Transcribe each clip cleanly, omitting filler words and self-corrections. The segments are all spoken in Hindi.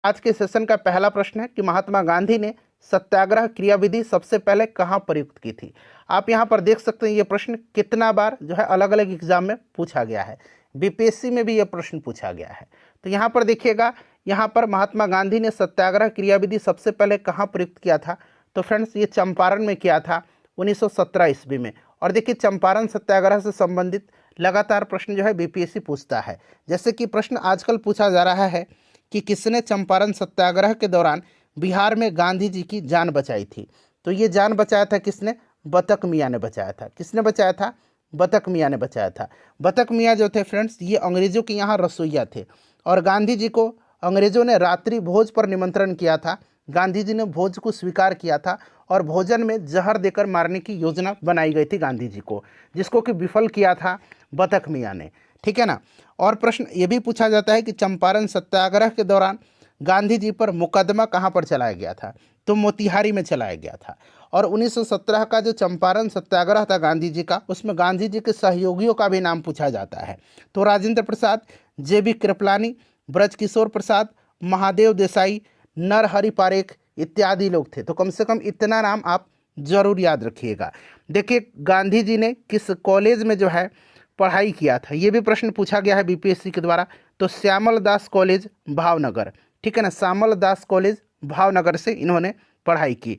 आज के सेशन का पहला प्रश्न है कि महात्मा गांधी ने सत्याग्रह क्रियाविधि सबसे पहले कहाँ प्रयुक्त की थी। आप यहाँ पर देख सकते हैं ये प्रश्न कितना बार जो है अलग अलग एग्जाम में पूछा गया है। बीपीएससी में भी ये प्रश्न पूछा गया है। तो यहाँ पर देखिएगा, यहाँ पर महात्मा गांधी ने सत्याग्रह क्रियाविधि सबसे पहले कहाँ प्रयुक्त किया था। तो फ्रेंड्स ये चंपारण में किया था 1917 ईस्वी में। और देखिए चंपारण सत्याग्रह से संबंधित लगातार प्रश्न जो है बीपीएससी पूछता है। जैसे कि प्रश्न आजकल पूछा जा रहा है कि किसने चंपारण सत्याग्रह के दौरान बिहार में गांधी जी की जान बचाई थी। तो ये जान बचाया था किसने? बतक मियाँ ने बचाया था। किसने बचाया था? बतक मियाँ ने बचाया था। बतक मियाँ जो थे फ्रेंड्स, ये अंग्रेजों के यहाँ रसोइया थे और गांधी जी को अंग्रेजों ने रात्रि भोज पर निमंत्रण किया था। गांधी जी ने भोज को स्वीकार किया था और भोजन में जहर देकर मारने की योजना बनाई गई थी गांधी जी को, जिसको कि विफल किया था बतक मियाँ ने। ठीक है ना। और प्रश्न ये भी पूछा जाता है कि चंपारण सत्याग्रह के दौरान गांधी जी पर मुकदमा कहाँ पर चलाया गया था। तो मोतिहारी में चलाया गया था। और 1917 का जो चंपारण सत्याग्रह था गांधी जी का, उसमें गांधी जी के सहयोगियों का भी नाम पूछा जाता है। तो राजेंद्र प्रसाद, जेबी कृपलानी, ब्रजकिशोर प्रसाद, महादेव देसाई, नरहरि पारेख इत्यादि लोग थे। तो कम से कम इतना नाम आप जरूर याद रखिएगा। देखिए गांधी जी ने किस कॉलेज में जो है पढ़ाई किया था, ये भी प्रश्न पूछा गया है बीपीएससी के द्वारा। तो श्यामल दास कॉलेज भावनगर। ठीक है ना, श्यामल दास कॉलेज भावनगर से इन्होंने पढ़ाई की।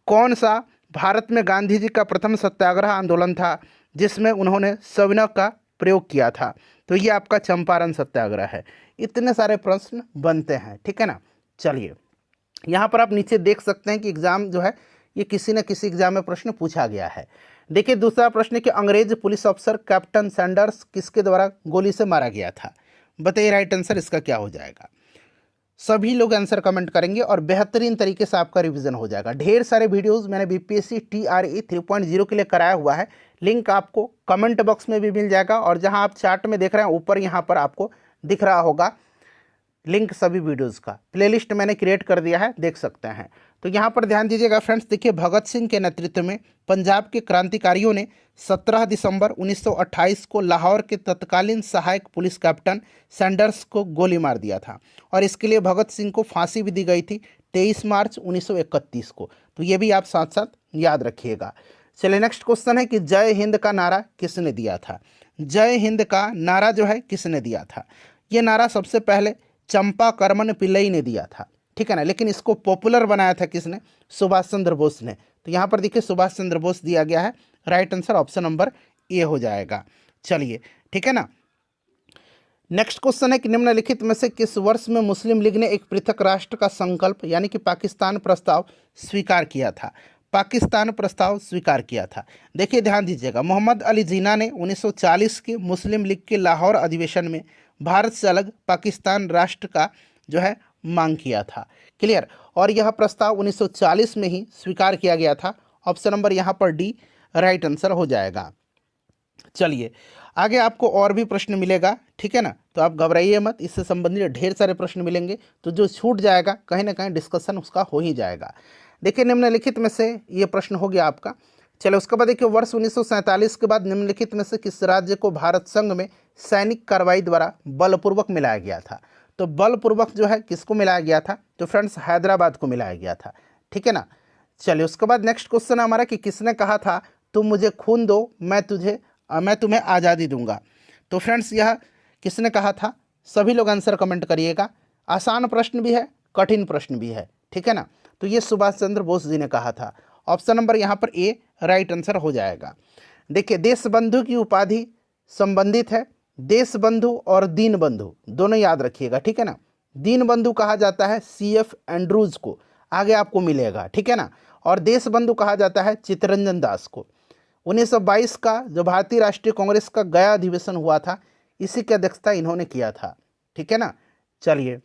कौन सा भारत में गांधी जी का प्रथम सत्याग्रह आंदोलन था जिसमें उन्होंने सविनय का प्रयोग किया था? तो ये आपका चंपारण सत्याग्रह है। इतने सारे प्रश्न बनते हैं। ठीक है ना। चलिए यहाँ पर आप नीचे देख सकते हैं कि एग्जाम जो है ये किसी न किसी एग्जाम में प्रश्न पूछा गया है। देखिए दूसरा प्रश्न कि अंग्रेज पुलिस अफसर कैप्टन सैंडर्स किसके द्वारा गोली से मारा गया था? बताइए राइट आंसर इसका क्या हो जाएगा। सभी लोग आंसर कमेंट करेंगे और बेहतरीन तरीके से आपका रिवीजन हो जाएगा। ढेर सारे वीडियोस मैंने बीपीएससी TRE 3.0 के लिए कराया हुआ है। लिंक आपको कमेंट बॉक्स में भी मिल जाएगा और जहां आप चार्ट में देख रहे हैं ऊपर यहाँ पर आपको दिख रहा होगा लिंक सभी वीडियोस का। प्लेलिस्ट मैंने क्रिएट कर दिया है, देख सकते हैं। तो यहाँ पर ध्यान दीजिएगा फ्रेंड्स। देखिए भगत सिंह के नेतृत्व में पंजाब के क्रांतिकारियों ने 17 दिसंबर 1928 को लाहौर के तत्कालीन सहायक पुलिस कैप्टन सैंडर्स को गोली मार दिया था और इसके लिए भगत सिंह को फांसी भी दी गई थी 23 मार्च 1931 को। तो ये भी आप साथ साथ याद रखिएगा। चलिए नेक्स्ट क्वेश्चन है कि जय हिंद का नारा किसने दिया था? जय हिंद का नारा जो है किसने दिया था? ये नारा सबसे पहले चंपा करमन पिल्लई ने दिया था। ठीक है ना, लेकिन इसको पॉपुलर बनाया था किसने? सुभाष चंद्र बोस ने। तो यहाँ पर देखिए सुभाष चंद्र बोस दिया गया है। Right answer option number A हो जाएगा। चलिए ठीक है ना। नेक्स्ट क्वेश्चन है कि निम्नलिखित में से किस वर्ष में मुस्लिम लीग ने एक पृथक राष्ट्र का संकल्प यानी कि पाकिस्तान प्रस्ताव स्वीकार किया था? पाकिस्तान प्रस्ताव स्वीकार किया था। देखिए ध्यान दीजिएगा, मोहम्मद अली जिन्ना ने 1940 के मुस्लिम लीग के लाहौर अधिवेशन में भारत से अलग पाकिस्तान राष्ट्र का जो है मांग किया था। क्लियर। और यह प्रस्ताव 1940 में ही स्वीकार किया गया था। ऑप्शन नंबर यहाँ पर डी राइट आंसर हो जाएगा। चलिए आगे आपको और भी प्रश्न मिलेगा। ठीक है ना, तो आप घबराइए मत, इससे संबंधित ढेर सारे प्रश्न मिलेंगे। तो जो छूट जाएगा कहीं ना कहीं डिस्कशन उसका हो ही जाएगा। देखिए निम्नलिखित में से ये प्रश्न हो गया आपका। चलो उसके बाद देखिए वर्ष 1947 के बाद निम्नलिखित में से किस राज्य को भारत संघ में सैनिक कार्रवाई द्वारा बलपूर्वक मिलाया गया था? तो बलपूर्वक जो है किसको मिलाया गया था? तो फ्रेंड्स हैदराबाद को मिलाया गया था। ठीक है ना। चलिए उसके बाद नेक्स्ट क्वेश्चन हमारा कि किसने कहा था तुम मुझे खून दो मैं तुम्हें आज़ादी दूंगा? तो फ्रेंड्स यह किसने कहा था? सभी लोग आंसर कमेंट करिएगा। आसान प्रश्न भी है, कठिन प्रश्न भी है। ठीक है ना। तो ये सुभाष चंद्र बोस जी ने कहा था। ऑप्शन नंबर यहाँ पर ए राइट आंसर हो जाएगा। देखिए देश बंधु की उपाधि संबंधित है देश बंधु और दीन बंधु, दोनों याद रखिएगा। ठीक है ना। दीन बंधु कहा जाता है CF एंड्रूज को, आगे आपको मिलेगा। ठीक है ना। और देश बंधु कहा जाता है चित्तरंजन दास को। 1922 का जो भारतीय राष्ट्रीय कांग्रेस का गया अधिवेशन हुआ था, इसी की अध्यक्षता इन्होंने किया था। ठीक है ना। चलिए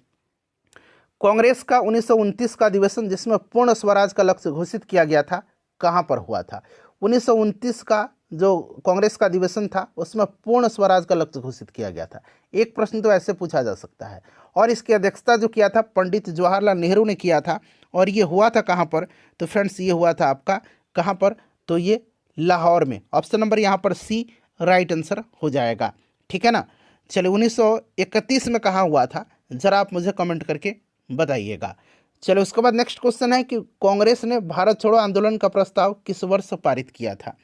कांग्रेस का 1929 का अधिवेशन जिसमें पूर्ण स्वराज का लक्ष्य घोषित किया गया था, कहाँ पर हुआ था? 1929 का जो कांग्रेस का अधिवेशन था उसमें पूर्ण स्वराज का लक्ष्य घोषित किया गया था। एक प्रश्न तो ऐसे पूछा जा सकता है। और इसकी अध्यक्षता जो किया था पंडित जवाहरलाल नेहरू ने किया था। और ये हुआ था कहाँ पर? तो फ्रेंड्स ये हुआ था आपका कहाँ पर? तो ये लाहौर में। ऑप्शन नंबर यहाँ पर सी राइट आंसर हो जाएगा। ठीक है ना। चलिए 1931 में कहाँ हुआ था, जरा आप मुझे कमेंट करके बताइएगा। चलो उसके बाद नेक्स्ट क्वेश्चन है कि कांग्रेस ने भारत छोड़ो आंदोलन का प्रस्ताव किस वर्ष पारित किया था।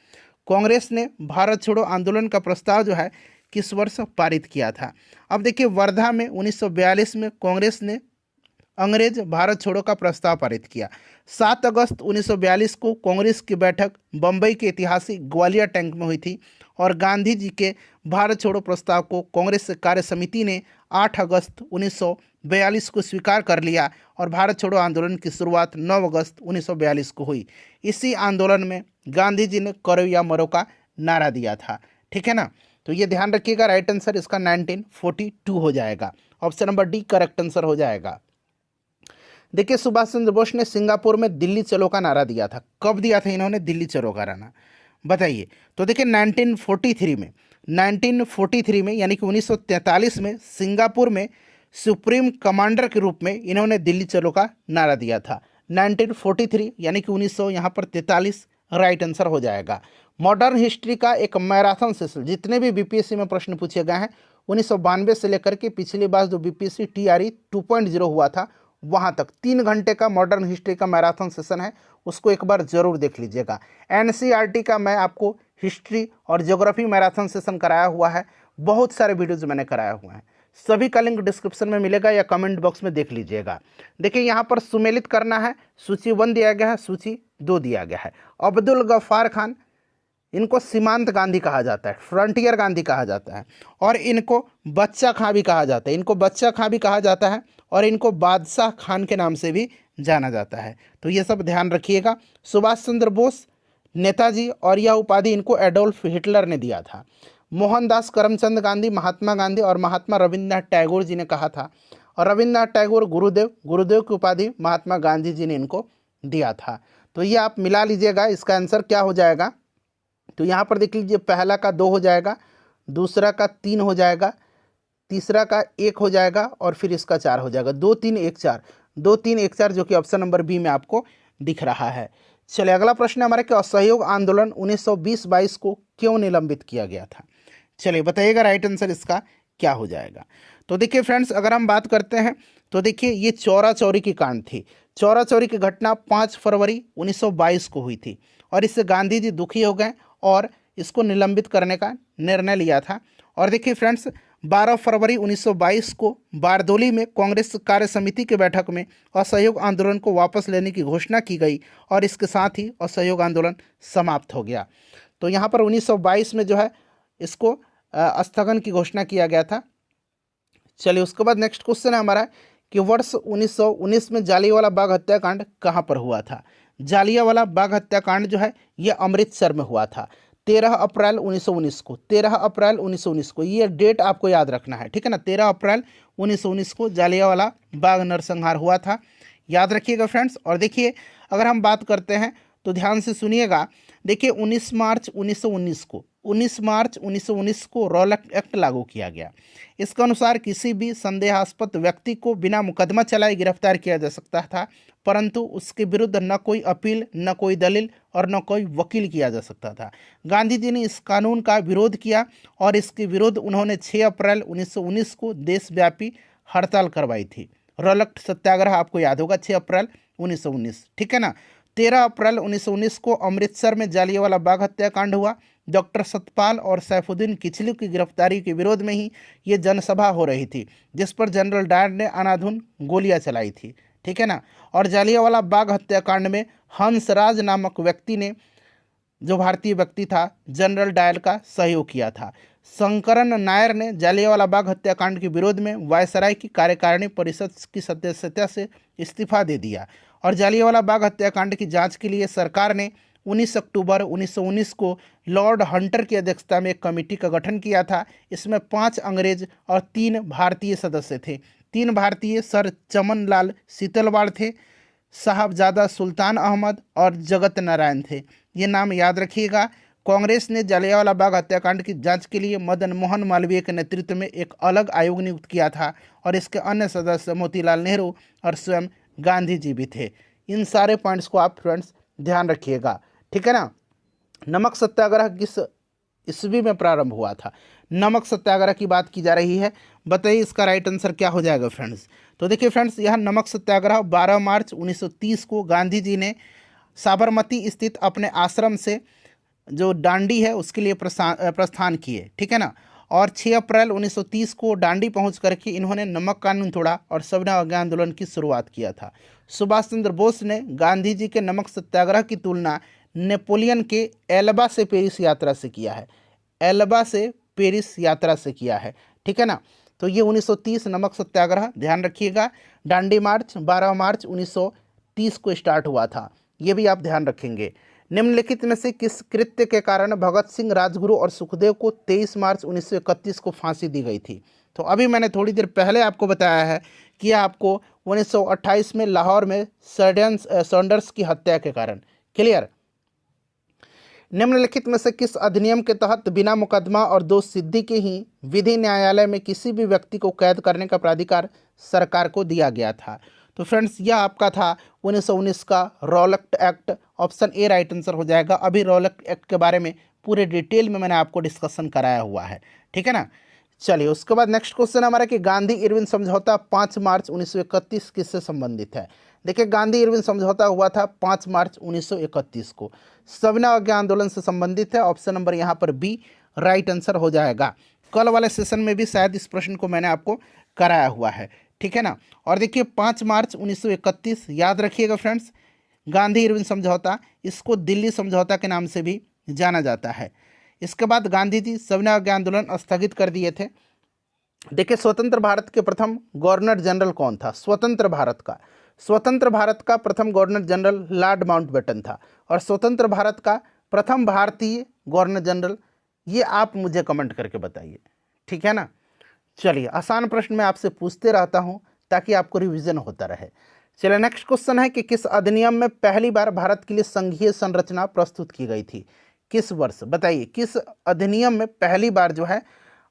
कांग्रेस ने भारत छोड़ो आंदोलन का प्रस्ताव जो है किस वर्ष पारित किया था। अब देखिए वर्धा में 1942 में कांग्रेस ने अंग्रेज भारत छोड़ो का प्रस्ताव पारित किया। 7 अगस्त 1942 को कांग्रेस की बैठक बंबई के ऐतिहासिक ग्वालियर टैंक में हुई थी और गांधी जी के भारत छोड़ो प्रस्ताव को कांग्रेस कार्य समिति ने 8 अगस्त 1942 को स्वीकार कर लिया और भारत छोड़ो आंदोलन की शुरुआत 9 अगस्त 1942 को हुई। इसी आंदोलन में गांधी जी ने करो या मरो का नारा दिया था। ठीक है ना, तो ये ध्यान रखिएगा। राइट आंसर इसका 1942 हो जाएगा। Option number D correct answer हो जाएगा। देखिए सुभाष चंद्र बोस ने सिंगापुर में दिल्ली चलो का नारा दिया था। कब दिया था इन्होंने दिल्ली चलो का नारा, बताइए। तो देखिए 1943 में यानी कि 1943 में सिंगापुर में सुप्रीम कमांडर के रूप में इन्होंने दिल्ली चलो का नारा दिया था। 1943 यानी कि 1900 यहाँ पर 43 राइट आंसर हो जाएगा। मॉडर्न हिस्ट्री का एक मैराथन सेशन, जितने भी बीपीएससी में प्रश्न पूछे गए हैं 1992 से लेकर के पिछली बार जो बीपीएससी टीआरई 2.0 हुआ था वहाँ तक 3 घंटे का मॉडर्न हिस्ट्री का मैराथन सेशन है, उसको एक बार जरूर देख लीजिएगा। एनसीईआरटी का मैं आपको हिस्ट्री और ज्योग्राफी मैराथन सेशन कराया हुआ है, बहुत सारे वीडियोज मैंने कराया हुए हैं, सभी का लिंक डिस्क्रिप्शन में मिलेगा या कमेंट बॉक्स में देख लीजिएगा। देखिए यहाँ पर सुमेलित करना है, सूची 1 दिया गया है, सूची 2 दिया गया है। अब्दुल गफ्फार खान, इनको सीमांत गांधी कहा जाता है, फ्रंटियर गांधी कहा जाता है, और इनको बच्चा खां भी कहा जाता है, इनको बच्चा खां भी कहा जाता है, और इनको बादशाह खान के नाम से भी जाना जाता है। तो ये सब ध्यान रखिएगा। सुभाष चंद्र बोस, नेताजी, और यह उपाधि इनको एडोल्फ हिटलर ने दिया था। मोहनदास करमचंद गांधी, महात्मा गांधी और महात्मा रविन्द्रनाथ टैगोर जी ने कहा था, और रविन्द्रनाथ टैगोर गुरुदेव की उपाधि महात्मा गांधी जी ने इनको दिया था। तो ये आप मिला लीजिएगा, इसका आंसर क्या हो जाएगा। तो यहाँ पर देख लीजिए, पहला का 2 हो जाएगा, दूसरा का 3 हो जाएगा, तीसरा का 1 हो जाएगा, और फिर इसका 4 हो जाएगा। 2 3 1 4, 2 3 1 4 जो कि ऑप्शन नंबर बी में आपको दिख रहा है। चलिए अगला प्रश्न हमारा कि असहयोग आंदोलन 1920-22 को क्यों निलंबित किया गया था। चलिए बताइएगा राइट आंसर इसका क्या हो जाएगा। तो देखिए फ्रेंड्स, अगर हम बात करते हैं तो देखिए ये चौरा चौरी की कांड थी। चौरा चौरी की घटना 5 फरवरी 1922 को हुई थी और इससे गांधी जी दुखी हो गए और इसको निलंबित करने का निर्णय लिया था। और देखिए फ्रेंड्स, 12 फरवरी 1922 को बारदोली में कांग्रेस कार्य समिति की बैठक में असहयोग आंदोलन को वापस लेने की घोषणा की गई और इसके साथ ही असहयोग आंदोलन समाप्त हो गया। तो यहाँ पर 1922 में जो है इसको स्थगन की घोषणा किया गया था। चलिए उसके बाद नेक्स्ट क्वेश्चन है हमारा कि वर्ष 1919 में जालियांवाला बाग हत्याकांड कहाँ पर हुआ था। जालियांवाला बाग हत्याकांड जो है ये अमृतसर में हुआ था 13 अप्रैल 1919 को। 13 अप्रैल 1919 को, ये डेट आपको याद रखना है, ठीक है ना। 13 अप्रैल 1919 को जालियांवाला बाग नरसंहार हुआ था, याद रखिएगा फ्रेंड्स। और देखिए अगर हम बात करते हैं तो ध्यान से सुनिएगा। देखिए 19 मार्च 1919 को रॉलक एक्ट लागू किया गया। इसके अनुसार किसी भी संदेहास्पद व्यक्ति को बिना मुकदमा चलाए गिरफ्तार किया जा सकता था, परंतु उसके विरुद्ध न कोई अपील, न कोई दलील और न कोई वकील किया जा सकता था। गांधी जी ने इस कानून का विरोध किया और इसके विरुद्ध उन्होंने 6 अप्रैल 1919 को देशव्यापी हड़ताल करवाई थी। रॉलक सत्याग्रह आपको याद होगा, 6 अप्रैल 1919, ठीक है ना। 13 अप्रैल 1919 को अमृतसर में जालियांवाला बाग हत्याकांड हुआ। डॉक्टर सतपाल और सैफुद्दीन किचलू की गिरफ्तारी के विरोध में ही ये जनसभा हो रही थी, जिस पर जनरल डायर ने अनाधुन गोलियां चलाई थी, ठीक है ना। और जालियांवाला बाग हत्याकांड में हंसराज नामक व्यक्ति ने, जो भारतीय व्यक्ति था, जनरल डायर का सहयोग किया था। शंकरन नायर ने जालियांवाला बाग हत्याकांड के विरोध में वायसराय की कार्यकारिणी परिषद की सदस्यता से इस्तीफा दे दिया। और जालियांवाला बाग हत्याकांड की जांच के लिए सरकार ने 19 अक्टूबर 1919 को लॉर्ड हंटर की अध्यक्षता में एक कमेटी का गठन किया था। इसमें 5 अंग्रेज और 3 भारतीय सदस्य थे। 3 भारतीय सर चमन लाल सीतलवाड़ थे, साहबजादा सुल्तान अहमद और जगत नारायण थे। ये नाम याद रखिएगा। कांग्रेस ने जालियांवाला बाग हत्याकांड की जांच के लिए मदन मोहन मालवीय के नेतृत्व में एक अलग आयोग नियुक्त किया था और इसके अन्य सदस्य मोतीलाल नेहरू और स्वयं गांधी जी भी थे। इन सारे पॉइंट्स को आप फ्रेंड्स ध्यान रखिएगा, ठीक है ना। नमक सत्याग्रह किस ईस्वी में प्रारंभ हुआ था। नमक सत्याग्रह की बात की जा रही है, बताइए इसका राइट आंसर क्या हो जाएगा फ्रेंड्स। तो देखिए फ्रेंड्स, यह नमक सत्याग्रह 12 मार्च 1930 को गांधी जी ने साबरमती स्थित अपने आश्रम से जो डांडी है उसके लिए प्रस्थान किए, ठीक है ना। और 6 अप्रैल 1930 को डांडी पहुंच करके इन्होंने नमक कानून तोड़ा और सविनय अवज्ञा आंदोलन की शुरुआत किया था। सुभाष चंद्र बोस ने गांधी जी के नमक सत्याग्रह की तुलना नेपोलियन के एल्बा से पेरिस यात्रा से किया है। एल्बा से पेरिस यात्रा से किया है, ठीक है ना। तो ये 1930 नमक सत्याग्रह ध्यान रखिएगा। डांडी मार्च 12 मार्च 1930 को स्टार्ट हुआ था, ये भी आप ध्यान रखेंगे। निम्नलिखित में से किस कृत्य के कारण भगत सिंह, राजगुरु और सुखदेव को 23 मार्च 1931 को फांसी दी गई थी। तो अभी मैंने थोड़ी देर पहले आपको बताया है कि आपको 1928 में लाहौर में सैंडर्स की हत्या के कारण। क्लियर। निम्नलिखित में से किस अधिनियम के तहत बिना मुकदमा और दोष सिद्धि के ही विधि न्यायालय में किसी भी व्यक्ति को कैद करने का प्राधिकार सरकार को दिया गया था। तो फ्रेंड्स, यह आपका था 1919 का Rowlatt act. Option A right answer हो जाएगा। अभी रॉलक एक्ट के बारे में पूरे डिटेल में मैंने आपको डिस्कशन कराया हुआ है, ठीक है ना। चलिए, उसके बाद नेक्स्ट क्वेश्चन हमारा कि गांधी इरविन समझौता 5 मार्च 1931 किससे संबंधित है। देखिए, गांधी इरविन समझौता हुआ था 5 मार्च 1931 को, सविनय अवज्ञा आंदोलन से संबंधित है। ऑप्शन नंबर यहाँ पर बी राइट आंसर हो जाएगा। कल वाले सेशन में भी शायद इस प्रश्न को मैंने आपको कराया हुआ है, ठीक है ना। और देखिए 5 मार्च 1931 याद रखिएगा फ्रेंड्स, गांधी इरविन समझौता, इसको दिल्ली समझौता के नाम से भी जाना जाता है। इसके बाद गांधी जी सविनय अवज्ञा आंदोलन स्थगित कर दिए थे। देखिए, स्वतंत्र भारत के प्रथम गवर्नर जनरल कौन था? स्वतंत्र भारत का प्रथम गवर्नर जनरल लॉर्ड माउंटबेटन था। और स्वतंत्र भारत का प्रथम भारतीय गवर्नर जनरल, ये आप मुझे कमेंट करके बताइए, ठीक है ना। चलिए, आसान प्रश्न मैं आपसे पूछते रहता हूं ताकि आपको रिवीजन होता रहे। चलिए, नेक्स्ट क्वेश्चन है कि किस अधिनियम में पहली बार भारत के लिए संघीय संरचना प्रस्तुत की गई थी? किस वर्ष? बताइए, किस अधिनियम में पहली बार जो है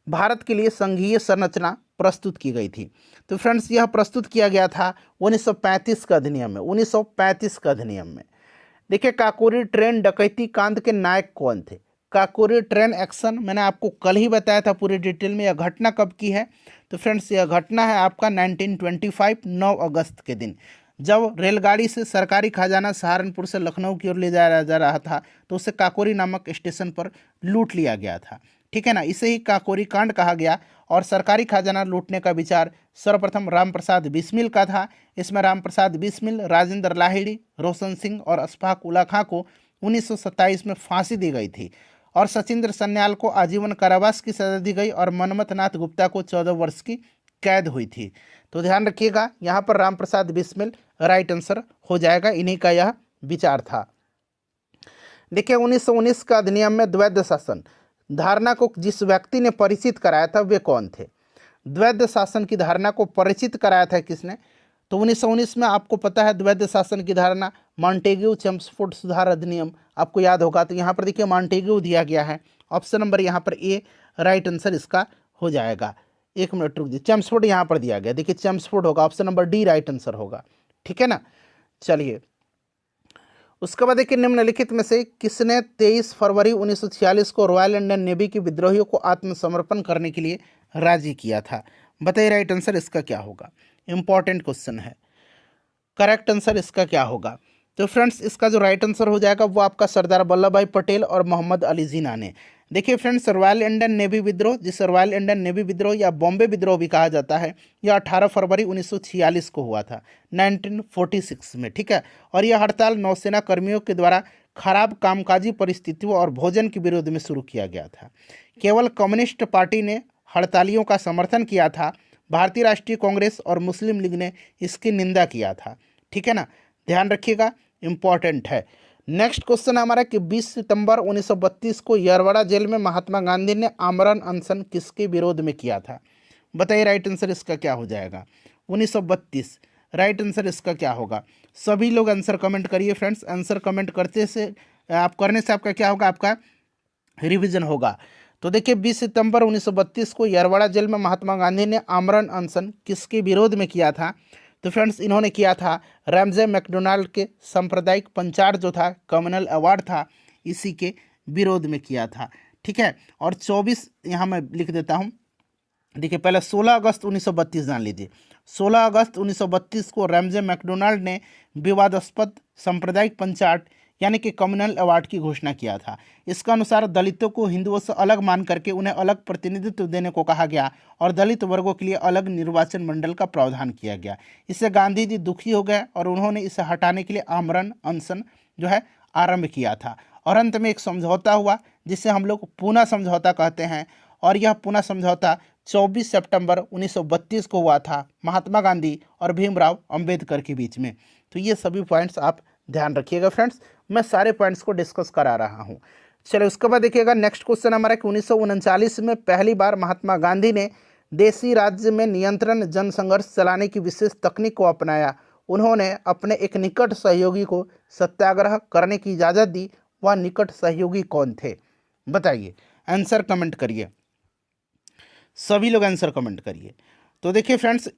भारत के लिए संघीय संरचना प्रस्तुत की गई थी? तो फ्रेंड्स, यह प्रस्तुत किया गया था 1935 का अधिनियम में। 1935 का अधिनियम में देखिए, काकोरी ट्रेन डकैती कांड के नायक कौन थे? काकोरी ट्रेन एक्शन मैंने आपको कल ही बताया था पूरी डिटेल में। यह घटना कब की है? तो फ्रेंड्स, यह घटना है आपका 1925 9 अगस्त के दिन, जब रेलगाड़ी से सरकारी खजाना सहारनपुर से लखनऊ की ओर ले जाया जा रहा था, तो उसे काकोरी नामक स्टेशन पर लूट लिया गया था, ठीक है ना। इसे ही काकोरी कांड कहा गया। और सरकारी खजाना लूटने का विचार सर्वप्रथम रामप्रसाद बिस्मिल का था। इसमें रामप्रसाद बिस्मिल, राजेंद्र लाहिड़ी, रोशन सिंह और अशफाक उल्ला खां को 1927 में फांसी दी गई थी। और सचिंद्र सन्याल को आजीवन कारावास की सजा दी गई और मनमथ नाथ गुप्ता को 14 वर्ष की कैद हुई थी। तो ध्यान रखिएगा, यहाँ पर रामप्रसाद बिस्मिल राइट आंसर हो जाएगा। इन्हीं का यह विचार था। देखिए, 1919 का अधिनियम में द्वैध शासन धारणा को जिस व्यक्ति ने परिचित कराया था वे कौन थे? द्वैध शासन की धारणा को परिचित कराया था किसने? तो 1919 में आपको पता है द्वैध शासन की धारणा मॉन्टेग्यू चेम्सफोर्ड सुधार अधिनियम, आपको याद होगा। तो यहाँ पर देखिए मॉन्टेग्यू दिया गया है। ऑप्शन नंबर यहाँ पर ए राइट आंसर इसका हो जाएगा। एक मिनट रुक दीजिए, चेम्सफोर्ड यहाँ पर दिया गया, देखिए चेम्सफोर्ड होगा। Option number D right answer होगा, ठीक है ना। चलिए, उसके बाद देखिए, निम्नलिखित में से किसने 23 फरवरी 1946 को रॉयल इंडियन नेवी की विद्रोहियों को आत्मसमर्पण करने के लिए राजी किया था? बताइए राइट आंसर इसका क्या होगा। इंपॉर्टेंट क्वेश्चन है। करेक्ट आंसर इसका क्या होगा? तो फ्रेंड्स, इसका जो राइट आंसर हो जाएगा वो आपका सरदार वल्लभ भाई पटेल और मोहम्मद अली जिन्ना ने। देखिए फ्रेंड्स, रॉयल इंडियन नेवी विद्रोह, जिसे रॉयल इंडियन नेवी विद्रोह या बॉम्बे विद्रोह भी कहा जाता है, यह 18 फरवरी 1946 को हुआ था, 1946 में, ठीक है। और यह हड़ताल नौसेना कर्मियों के द्वारा खराब कामकाजी परिस्थितियों और भोजन के विरोध में शुरू किया गया था। केवल कम्युनिस्ट पार्टी ने हड़तालियों का समर्थन किया था। भारतीय राष्ट्रीय कांग्रेस और मुस्लिम लीग ने इसकी निंदा किया था, ठीक है ना। ध्यान रखिएगा, इंपॉर्टेंट है। नेक्स्ट क्वेश्चन हमारा कि 20 सितंबर 1932 को यरवड़ा जेल में महात्मा गांधी ने आमरण अनशन किसके विरोध में किया था? बताइए राइट आंसर इसका क्या हो जाएगा। 1932 राइट आंसर इसका क्या होगा? सभी लोग आंसर कमेंट करिए फ्रेंड्स। आंसर कमेंट करने से आपका क्या होगा, आपका रिवीजन होगा। तो देखिए 20 सितंबर 1932 को यरवड़ा जेल में महात्मा गांधी ने आमरण अनशन किसके विरोध में किया था? तो फ्रेंड्स, इन्होंने किया था रैमजे मैकडोनाल्ड के सांप्रदायिक पंचार जो था, कम्युनल अवार्ड था, इसी के विरोध में किया था, ठीक है। और 24 यहाँ मैं लिख देता हूँ। देखिए पहले 16 अगस्त 1932 जान लीजिए। 16 अगस्त 1932 को रैमजे मैकडोनाल्ड ने विवादास्पद सांप्रदायिक पंचायत यानी कि कम्युनल अवार्ड की घोषणा किया था। इसका अनुसार दलितों को हिंदुओं से अलग मान करके उन्हें अलग प्रतिनिधित्व देने को कहा गया और दलित वर्गों के लिए अलग निर्वाचन मंडल का प्रावधान किया गया। इससे गांधी जी दुखी हो गए और उन्होंने इसे हटाने के लिए आमरण अनशन जो है आरंभ किया था। और अंत में एक समझौता हुआ जिसे हम लोग पूना समझौता कहते हैं। और यह पूना समझौता 24 सितंबर 1932 को हुआ था महात्मा गांधी और भीमराव अंबेडकर के बीच में। तो ये सभी पॉइंट्स आप ध्यान रखिएगा फ्रेंड्स, मैं सारे पॉइंट्स को डिस्कस करा रहा हूँ। चलिए उसके बाद देखिएगा नेक्स्ट क्वेश्चन हमारा कि 1939 में पहली बार महात्मा गांधी ने देशी राज्य में नियंत्रण जनसंघर्ष चलाने की विशेष तकनीक को अपनाया। उन्होंने अपने एक निकट सहयोगी को सत्याग्रह करने की इजाज़त दी। वह निकट सहयोगी कौन थे बताइए, आंसर कमेंट करिए, सभी लोग आंसर कमेंट करिए। तो देखिए फ्रेंड्स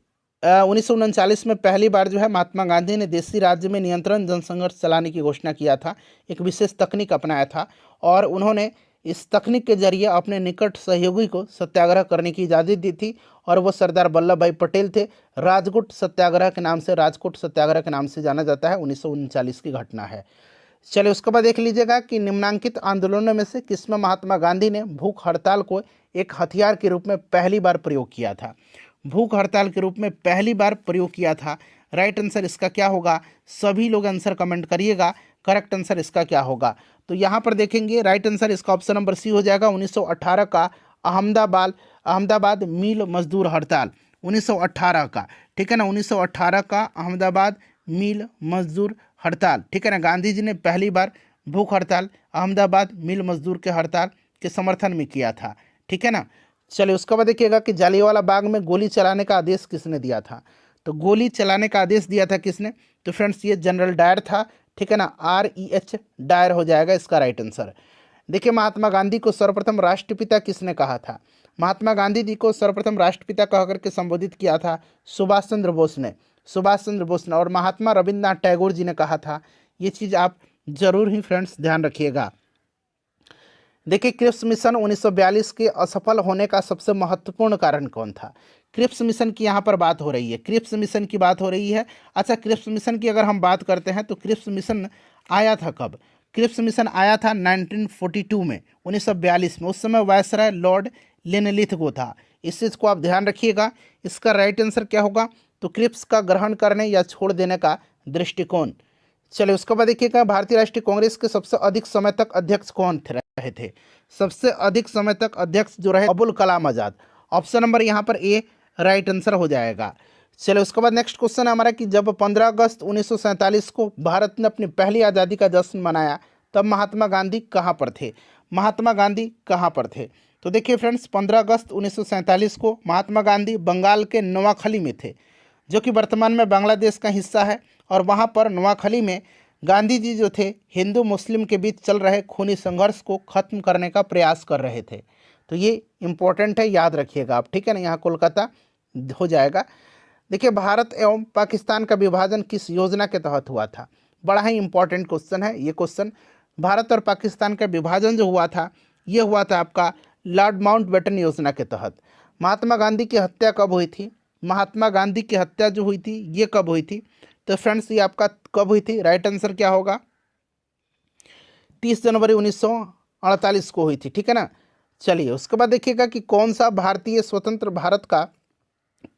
1939 में पहली बार जो है महात्मा गांधी ने देशी राज्य में नियंत्रण जनसंघर्ष चलाने की घोषणा किया था, एक विशेष तकनीक अपनाया था और उन्होंने इस तकनीक के जरिए अपने निकट सहयोगी को सत्याग्रह करने की इजाज़त दी थी और वो सरदार वल्लभ भाई पटेल थे। राजकोट सत्याग्रह के नाम से, राजकोट सत्याग्रह के नाम से जाना जाता है, 1939 की घटना है। चलिए उसके बाद देख लीजिएगा कि निम्नांकित आंदोलनों में से किसमें महात्मा गांधी ने भूख हड़ताल को एक हथियार के रूप में पहली बार प्रयोग किया था। भूख हड़ताल के रूप में पहली बार प्रयोग किया था। राइट आंसर इसका क्या होगा, सभी लोग आंसर कमेंट करिएगा, करेक्ट आंसर इसका क्या होगा। तो यहाँ पर देखेंगे राइट आंसर इसका ऑप्शन नंबर सी हो जाएगा, 1918 का अहमदाबाद मिल मजदूर हड़ताल, 1918 का, ठीक है ना, 1918 का अहमदाबाद मिल मजदूर हड़ताल, ठीक है ना। गांधी जी ने पहली बार भूख हड़ताल अहमदाबाद मिल मजदूर के हड़ताल के समर्थन में किया था, ठीक है ना। चलिए उसके बाद देखिएगा कि जालियांवाला बाग में गोली चलाने का आदेश किसने दिया था। तो गोली चलाने का आदेश दिया था किसने, तो फ्रेंड्स ये जनरल डायर था, ठीक है ना, REH डायर हो जाएगा इसका राइट आंसर। देखिए महात्मा गांधी को सर्वप्रथम राष्ट्रपिता किसने कहा था। महात्मा गांधी जी को सर्वप्रथम राष्ट्रपिता कह करके संबोधित किया था सुभाष चंद्र बोस ने, और महात्मा रविंद्रनाथ टैगोर जी ने कहा था। ये चीज़ आप जरूर ही फ्रेंड्स ध्यान रखिएगा। देखिए क्रिप्स मिशन 1942 के असफल होने का सबसे महत्वपूर्ण कारण कौन था। क्रिप्स मिशन की यहाँ पर बात हो रही है, क्रिप्स मिशन की बात हो रही है। अच्छा क्रिप्स मिशन की अगर हम बात करते हैं तो क्रिप्स मिशन आया था कब, क्रिप्स मिशन आया था 1942 में, 1942 में। उस समय वायसराय लॉर्ड लिनलिथगो था। इस चीज़ को आप ध्यान रखिएगा। इसका राइट आंसर क्या होगा, तो क्रिप्स का ग्रहण करने या छोड़ देने का दृष्टिकोण। चलिए उसके बाद देखिएगा भारतीय राष्ट्रीय कांग्रेस के सबसे अधिक समय तक अध्यक्ष कौन रहे थे। सबसे अधिक समय तक अध्यक्ष जो रहे अबुल कलाम आज़ाद, ऑप्शन नंबर यहाँ पर ए राइट आंसर हो जाएगा। चलिए उसके बाद नेक्स्ट क्वेश्चन है हमारा कि जब 15 अगस्त 1947 को भारत ने अपनी पहली आज़ादी का जश्न मनाया तब महात्मा गांधी कहाँ पर थे। महात्मा गांधी कहाँ पर थे, तो देखिए फ्रेंड्स 15 अगस्त 1947 को महात्मा गांधी बंगाल के नोआखली में थे, जो कि वर्तमान में बांग्लादेश का हिस्सा है। और वहाँ पर नोआखली में गांधी जी जो थे हिंदू मुस्लिम के बीच चल रहे खूनी संघर्ष को खत्म करने का प्रयास कर रहे थे। तो ये इम्पोर्टेंट है, याद रखिएगा आप, ठीक है ना। यहाँ कोलकाता हो जाएगा। देखिए भारत एवं पाकिस्तान का विभाजन किस योजना के तहत हुआ था। बड़ा ही इंपॉर्टेंट क्वेश्चन है ये क्वेश्चन। भारत और पाकिस्तान का विभाजन जो हुआ था ये हुआ था आपका लॉर्ड माउंटबेटन योजना के तहत। महात्मा गांधी की हत्या कब हुई थी, महात्मा गांधी की हत्या जो हुई थी ये कब हुई थी, तो फ्रेंड्स ये आपका कब हुई थी, राइट आंसर क्या होगा, 30 जनवरी 1948 को हुई थी, ठीक है ना। चलिए उसके बाद देखिएगा कि कौन सा भारतीय स्वतंत्र भारत का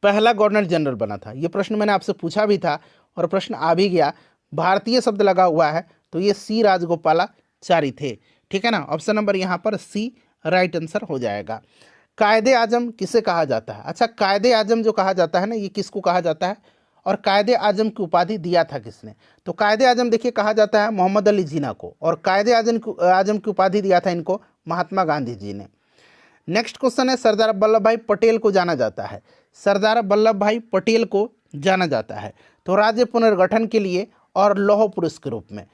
पहला गवर्नर जनरल बना था। ये प्रश्न मैंने आपसे पूछा भी था और प्रश्न आ भी गया। भारतीय शब्द लगा हुआ है तो ये सी राजगोपालाचारी थे, ठीक है ना। ऑप्शन नंबर यहाँ पर सी राइट आंसर हो जाएगा। कायदे आजम किसे कहा जाता है। अच्छा कायदे आजम जो कहा जाता है ना ये किसको कहा जाता है और कायदे आजम की उपाधि दिया था किसने, तो कायदे आजम देखिए कहा जाता है मोहम्मद अली जिन्ना को, और कायदे आजम की उपाधि दिया था इनको महात्मा गांधी जी ने। नेक्स्ट क्वेश्चन है सरदार वल्लभ भाई पटेल को जाना जाता है, सरदार वल्लभ भाई पटेल को जाना जाता है तो राज्य पुनर्गठन के लिए और लौह पुरुष के रूप में,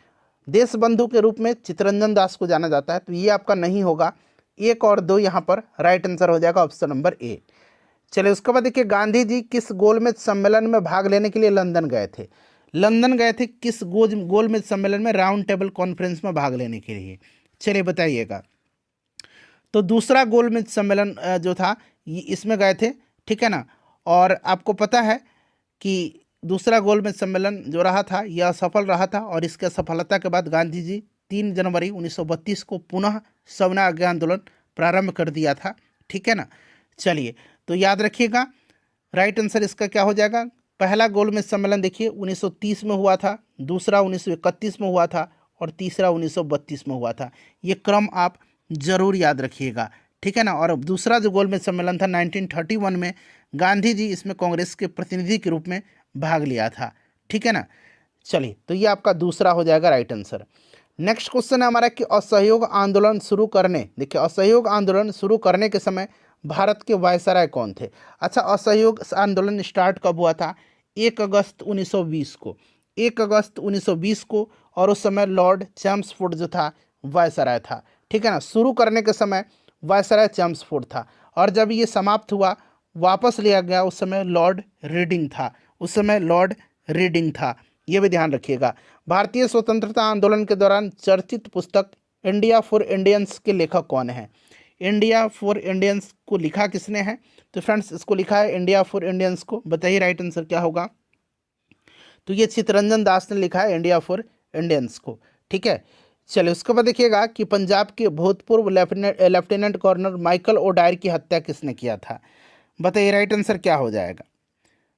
देश बंधु के रूप में चित्तरंजन दास को जाना जाता है। तो ये आपका नहीं होगा, 1 और 2 यहाँ पर राइट आंसर हो जाएगा, ऑप्शन नंबर ए। चलिए उसके बाद देखिए गांधी जी किस गोलमेज सम्मेलन में भाग लेने के लिए लंदन गए थे। लंदन गए थे किस गोलमेज सम्मेलन में, राउंड टेबल कॉन्फ्रेंस में भाग लेने के लिए, चलिए बताइएगा। तो दूसरा गोलमेज सम्मेलन जो था इसमें गए थे, ठीक है ना। और आपको पता है कि दूसरा गोलमेज सम्मेलन जो रहा था यह असफल रहा था, और इसके असफलता के बाद गांधी जी 3 जनवरी 1932 को पुनः सवर्ण आज्ञा आंदोलन प्रारंभ कर दिया था, ठीक है ना। चलिए, तो याद रखिएगा, राइट आंसर इसका क्या हो जाएगा। पहला गोलमेज सम्मेलन देखिए 1930 में हुआ था, दूसरा 1931 में हुआ था, और तीसरा 1932 में हुआ था। ये क्रम आप जरूर याद रखिएगा, ठीक है ना। और दूसरा जो गोलमेज सम्मेलन था 1931 में, गांधी जी इसमें कांग्रेस के प्रतिनिधि के रूप में भाग लिया था, ठीक है ना। चलिए, तो ये आपका दूसरा हो जाएगा राइट आंसर। नेक्स्ट क्वेश्चन है हमारा कि असहयोग आंदोलन शुरू करने, देखिए असहयोग आंदोलन शुरू करने के समय भारत के वायसराय कौन थे। अच्छा, असहयोग आंदोलन स्टार्ट कब हुआ था? 1 अगस्त 1920 को, 1 अगस्त 1920 को, और उस समय लॉर्ड चैम्सफोर्ड जो था वायसराय था, ठीक है ना। शुरू करने के समय वायसराय चैम्सफोर्ड था, और जब ये समाप्त हुआ, वापस लिया गया, उस समय लॉर्ड रीडिंग था, उस समय लॉर्ड रीडिंग था, ये भी ध्यान रखिएगा। भारतीय स्वतंत्रता आंदोलन के दौरान चर्चित पुस्तक इंडिया फॉर इंडियंस के लेखक कौन है? इंडिया फॉर इंडियंस को लिखा किसने है? तो फ्रेंड्स, इसको लिखा है इंडिया फॉर इंडियंस को, बताइए राइट आंसर क्या होगा। तो ये चित्तरंजन दास ने लिखा है इंडिया फॉर इंडियंस को, ठीक है। चलिए, उसके बाद देखिएगा कि पंजाब के भूतपूर्व लेफ्टिनेंट गवर्नर माइकल ओडायर की हत्या किसने किया था? बताइए राइट आंसर क्या हो जाएगा।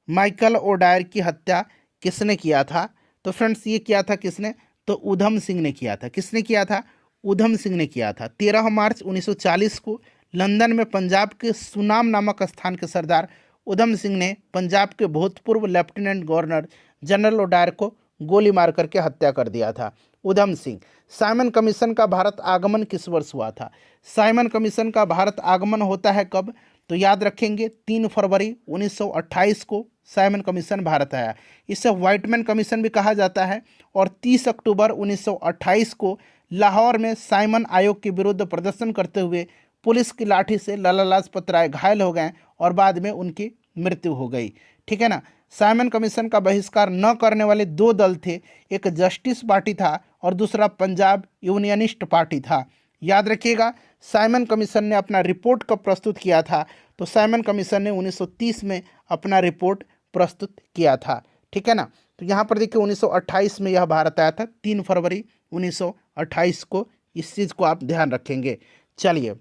माइकल ओडायर की हत्या किसने किया था? तो फ्रेंड्स, ये किया था किसने? तो उधम सिंह ने किया था। किसने किया था? उधम सिंह ने किया था। 13 मार्च 1940 को लंदन में पंजाब के सुनाम नामक स्थान के सरदार उधम सिंह ने पंजाब के भूतपूर्व लेफ्टिनेंट गवर्नर जनरल ओडायर को गोली मार करके हत्या कर दिया था। उधम सिंह। साइमन कमीशन का भारत आगमन किस वर्ष हुआ था? साइमन कमीशन का भारत आगमन होता है कब? तो याद रखेंगे 3 फरवरी 1928 को साइमन कमीशन भारत आया। इसे व्हाइटमैन कमीशन भी कहा जाता है। और 30 अक्टूबर 1928 को लाहौर में साइमन आयोग के विरुद्ध प्रदर्शन करते हुए पुलिस की लाठी से लाला लाजपत राय घायल हो गए और बाद में उनकी मृत्यु हो गई, ठीक है ना। साइमन कमीशन का बहिष्कार न करने वाले 2 दल थे, एक जस्टिस पार्टी था और दूसरा पंजाब यूनियनिस्ट पार्टी था। याद रखिएगा, साइमन कमीशन ने अपना रिपोर्ट कब प्रस्तुत किया था? तो साइमन कमीशन ने 1930 में अपना रिपोर्ट प्रस्तुत किया था, ठीक है ना। तो यहाँ पर देखिए 1928 में यह भारत आया था, 3 फरवरी 1928 को, इस चीज़ को आप ध्यान रखेंगे। चलिए,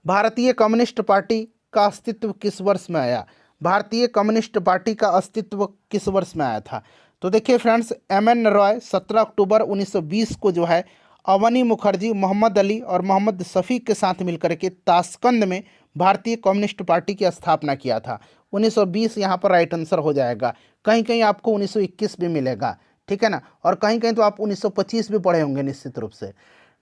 भारतीय कम्युनिस्ट पार्टी का अस्तित्व किस वर्ष में आया? भारतीय कम्युनिस्ट पार्टी का अस्तित्व किस वर्ष में आया था? तो देखिए फ्रेंड्स, एम.एन. रॉय 17 अक्टूबर 1920 को जो है अवनी मुखर्जी, मोहम्मद अली और मोहम्मद शफीक के साथ मिलकर के ताशकंद में भारतीय कम्युनिस्ट पार्टी की स्थापना किया था। 1920 यहाँ पर राइट आंसर हो जाएगा। कहीं कहीं आपको 1921 भी मिलेगा, ठीक है ना, और कहीं कहीं तो आप 1925 भी पढ़े होंगे निश्चित रूप से।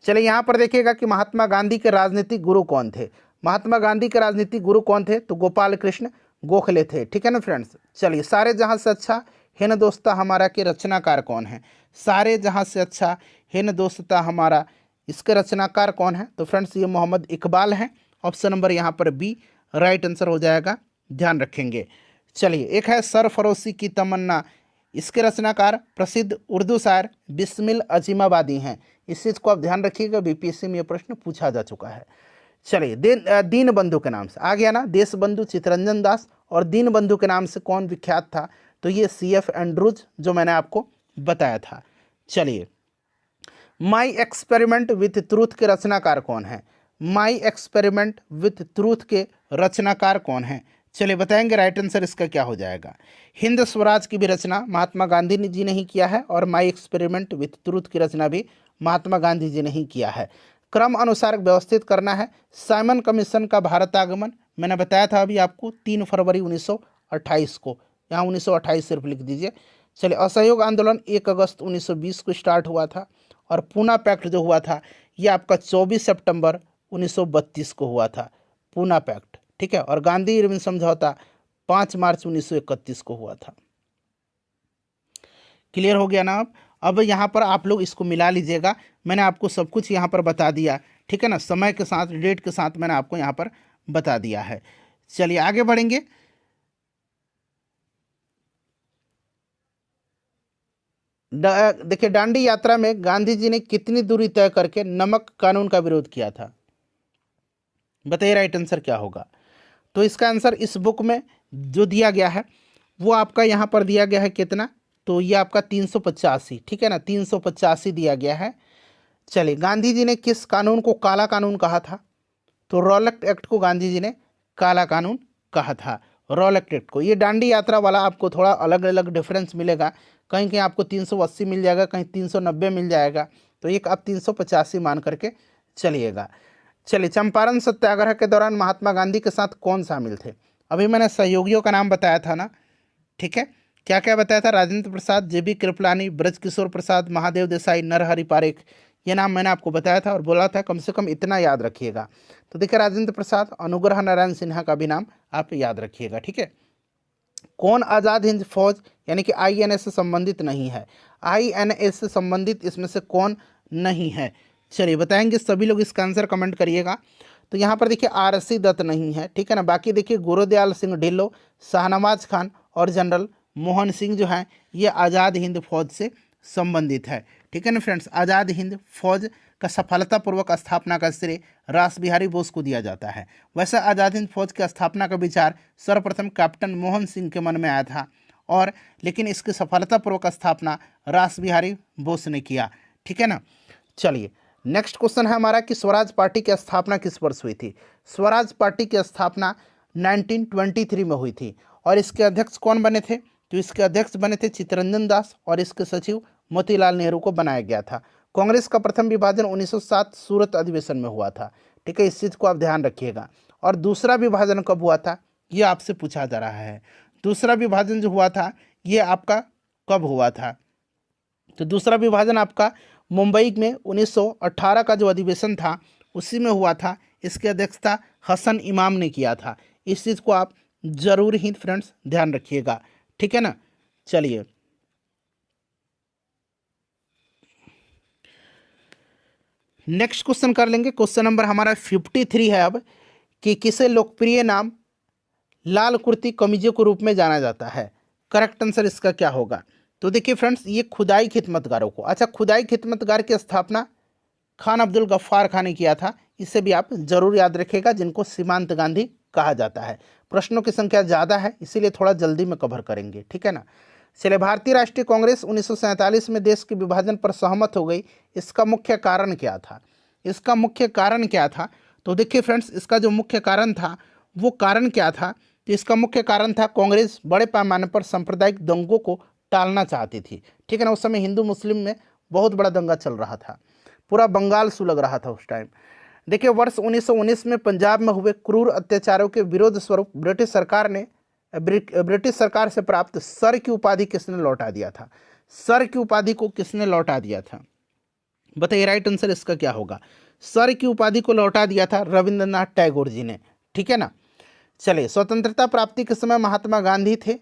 चलिए, यहाँ पर देखिएगा कि महात्मा गांधी के राजनीतिक गुरु कौन थे? महात्मा गांधी के राजनीतिक गुरु कौन थे? तो गोपाल कृष्ण गोखले थे, ठीक है ना फ्रेंड्स। चलिए, सारे जहां से अच्छा हिंदोस्तां हमारा के रचनाकार कौन है? सारे जहां से अच्छा हिंदोस्तां हमारा, इसके रचनाकार कौन है? तो फ्रेंड्स, ये मोहम्मद इकबाल हैं। ऑप्शन नंबर यहाँ पर बी राइट आंसर हो जाएगा, ध्यान रखेंगे। चलिए, एक है सरफरोशी की तमन्ना, इसके रचनाकार प्रसिद्ध उर्दू शायर बिस्मिल अजीमाबादी हैं। इस चीज़ को आप ध्यान रखिएगा, बीपीएससी में यह प्रश्न पूछा जा चुका है। चलिए, दीन बंधु के नाम से आ गया ना, देश बंधु चित्तरंजन दास, और दीन बंधु के नाम से कौन विख्यात था? तो ये C.F. एंड्रूज, जो मैंने आपको बताया था। चलिए, माई एक्सपेरिमेंट विथ ट्रूथ के रचनाकार कौन है? माई एक्सपेरिमेंट विथ ट्रूथ के रचनाकार कौन है? चलिए बताएंगे राइट आंसर इसका क्या हो जाएगा। हिंद स्वराज की भी रचना महात्मा गांधी जी ने ही किया है, और माई एक्सपेरिमेंट विथ ट्रूथ की रचना भी महात्मा गांधी जी ने ही किया है। क्रम अनुसार व्यवस्थित करना है। साइमन कमीशन का भारत आगमन मैंने बताया था अभी आपको 3 फरवरी 1928 को, यहाँ 1928 सिर्फ लिख दीजिए। चलिए, असहयोग आंदोलन 1 अगस्त 1920 को स्टार्ट हुआ था, और पूना पैक्ट जो हुआ था ये आपका 24 सितंबर 1932 को हुआ था, पूना पैक्ट, ठीक है। और गांधी इरविन समझौता 5 मार्च 1931 को हुआ था। क्लियर हो गया ना? अब यहाँ पर आप लोग इसको मिला लीजिएगा, मैंने आपको सब कुछ यहाँ पर बता दिया, ठीक है ना, समय के साथ, डेट के साथ मैंने आपको यहाँ पर बता दिया है। चलिए आगे बढ़ेंगे। देखिए, दांडी यात्रा में गांधी जी ने कितनी दूरी तय करके नमक कानून का विरोध किया था? बताइए राइट आंसर क्या होगा। तो इसका आंसर इस बुक में जो दिया गया है वो आपका यहाँ पर दिया गया है कितना, तो ये आपका 385, ठीक है ना, 385 दिया गया है। चलिए, गांधी जी ने किस कानून को काला कानून कहा था, तो रॉलेट एक्ट को गांधी जी ने काला कानून कहा था, रॉलेट एक्ट को। ये दांडी यात्रा वाला आपको थोड़ा अलग अलग डिफरेंस मिलेगा, कहीं कहीं आपको 380 मिल जाएगा, कहीं 390 मिल जाएगा, तो एक आप 385 मान करके चलिएगा। चलिए, चंपारण सत्याग्रह के दौरान महात्मा गांधी के साथ कौन शामिल थे, अभी मैंने सहयोगियों का नाम बताया था ना, ठीक है, क्या क्या बताया था, राजेंद्र प्रसाद, जेबी कृपलानी, ब्रजकिशोर प्रसाद, महादेव देसाई, नरहरि पारेख, ये नाम मैंने आपको बताया था और बोला था कम से कम इतना याद रखिएगा। तो देखिए, राजेंद्र प्रसाद, अनुग्रह नारायण सिन्हा का भी नाम आप याद रखिएगा, ठीक है। कौन आज़ाद हिंद फौज यानी कि आईएनएस से संबंधित नहीं है, आईएनएस से संबंधित इसमें से कौन नहीं है, चलिए बताएंगे सभी लोग, इसका आंसर कमेंट करिएगा। तो यहाँ पर देखिए आरसी दत्त नहीं है, ठीक है ना, बाकी देखिए गुरुदयाल सिंह ढिल्लो, शाहनवाज खान और जनरल मोहन सिंह जो हैं ये आज़ाद हिंद फौज से संबंधित है, ठीक है ना फ्रेंड्स। आज़ाद हिंद फौज का सफलतापूर्वक स्थापना का श्रेय रास बिहारी बोस को दिया जाता है। वैसे आज़ाद हिंद फौज की स्थापना का विचार सर्वप्रथम कैप्टन मोहन सिंह के मन में आया था, और लेकिन इसकी सफलतापूर्वक स्थापना रास बिहारी बोस ने किया, ठीक है ना। चलिए, नेक्स्ट क्वेश्चन है हमारा कि स्वराज पार्टी की स्थापना किस वर्ष हुई थी। स्वराज पार्टी की स्थापना 1923 में हुई थी, और इसके अध्यक्ष कौन बने थे, तो इसके अध्यक्ष बने थे चित्तरंजन दास, और इसके सचिव मोतीलाल नेहरू को बनाया गया था। कांग्रेस का प्रथम विभाजन 1907 सूरत अधिवेशन में हुआ था, ठीक है, इस चीज़ को आप ध्यान रखिएगा। और दूसरा विभाजन कब हुआ था, ये आपसे पूछा जा रहा है। दूसरा विभाजन जो हुआ था ये आपका कब हुआ था, तो दूसरा विभाजन आपका मुंबई में 1918 का जो अधिवेशन था उसी में हुआ था। इसकी अध्यक्षता हसन इमाम ने किया था। इस चीज़ को आप जरूर ही फ्रेंड्स ध्यान रखिएगा, ठीक है ना। चलिए, नेक्स्ट क्वेश्चन कर लेंगे। क्वेश्चन नंबर हमारा 53 है अब कि किसे लोकप्रिय नाम लाल कुर्ती कमीजों के रूप में जाना जाता है। करेक्ट आंसर इसका क्या होगा, तो देखिए फ्रेंड्स, ये खुदाई खिदमतगारों को, अच्छा, खुदाई खिदमतगार की स्थापना खान अब्दुल गफ्फार खान ने किया था। इसे भी आप जरूर याद रखिएगा, जिनको सीमांत गांधी कहा जाता है। प्रश्नों की संख्या ज़्यादा है इसीलिए थोड़ा जल्दी में कवर करेंगे, ठीक है ना। चलिए, भारतीय राष्ट्रीय कांग्रेस 1947 में देश के विभाजन पर सहमत हो गई, इसका मुख्य कारण क्या था, इसका मुख्य कारण क्या था, तो देखिए फ्रेंड्स, इसका जो मुख्य कारण था वो कारण क्या था, तो इसका मुख्य कारण था कांग्रेस बड़े पैमाने पर सांप्रदायिक दंगों को टालना चाहती थी, ठीक है ना। उस समय हिंदू मुस्लिम में बहुत बड़ा दंगा चल रहा था, पूरा बंगाल सुलग रहा था उस टाइम। देखिए, वर्ष 1919 में पंजाब में हुए क्रूर अत्याचारों के विरोध स्वरूप ब्रिटिश सरकार से प्राप्त सर की उपाधि किसने लौटा दिया था, सर की उपाधि को किसने लौटा दिया था, बताइए राइट आंसर इसका क्या होगा। सर की उपाधि को लौटा दिया था रविंद्रनाथ टैगोर जी ने, ठीक है ना। चलिए, स्वतंत्रता प्राप्ति के समय महात्मा गांधी थे,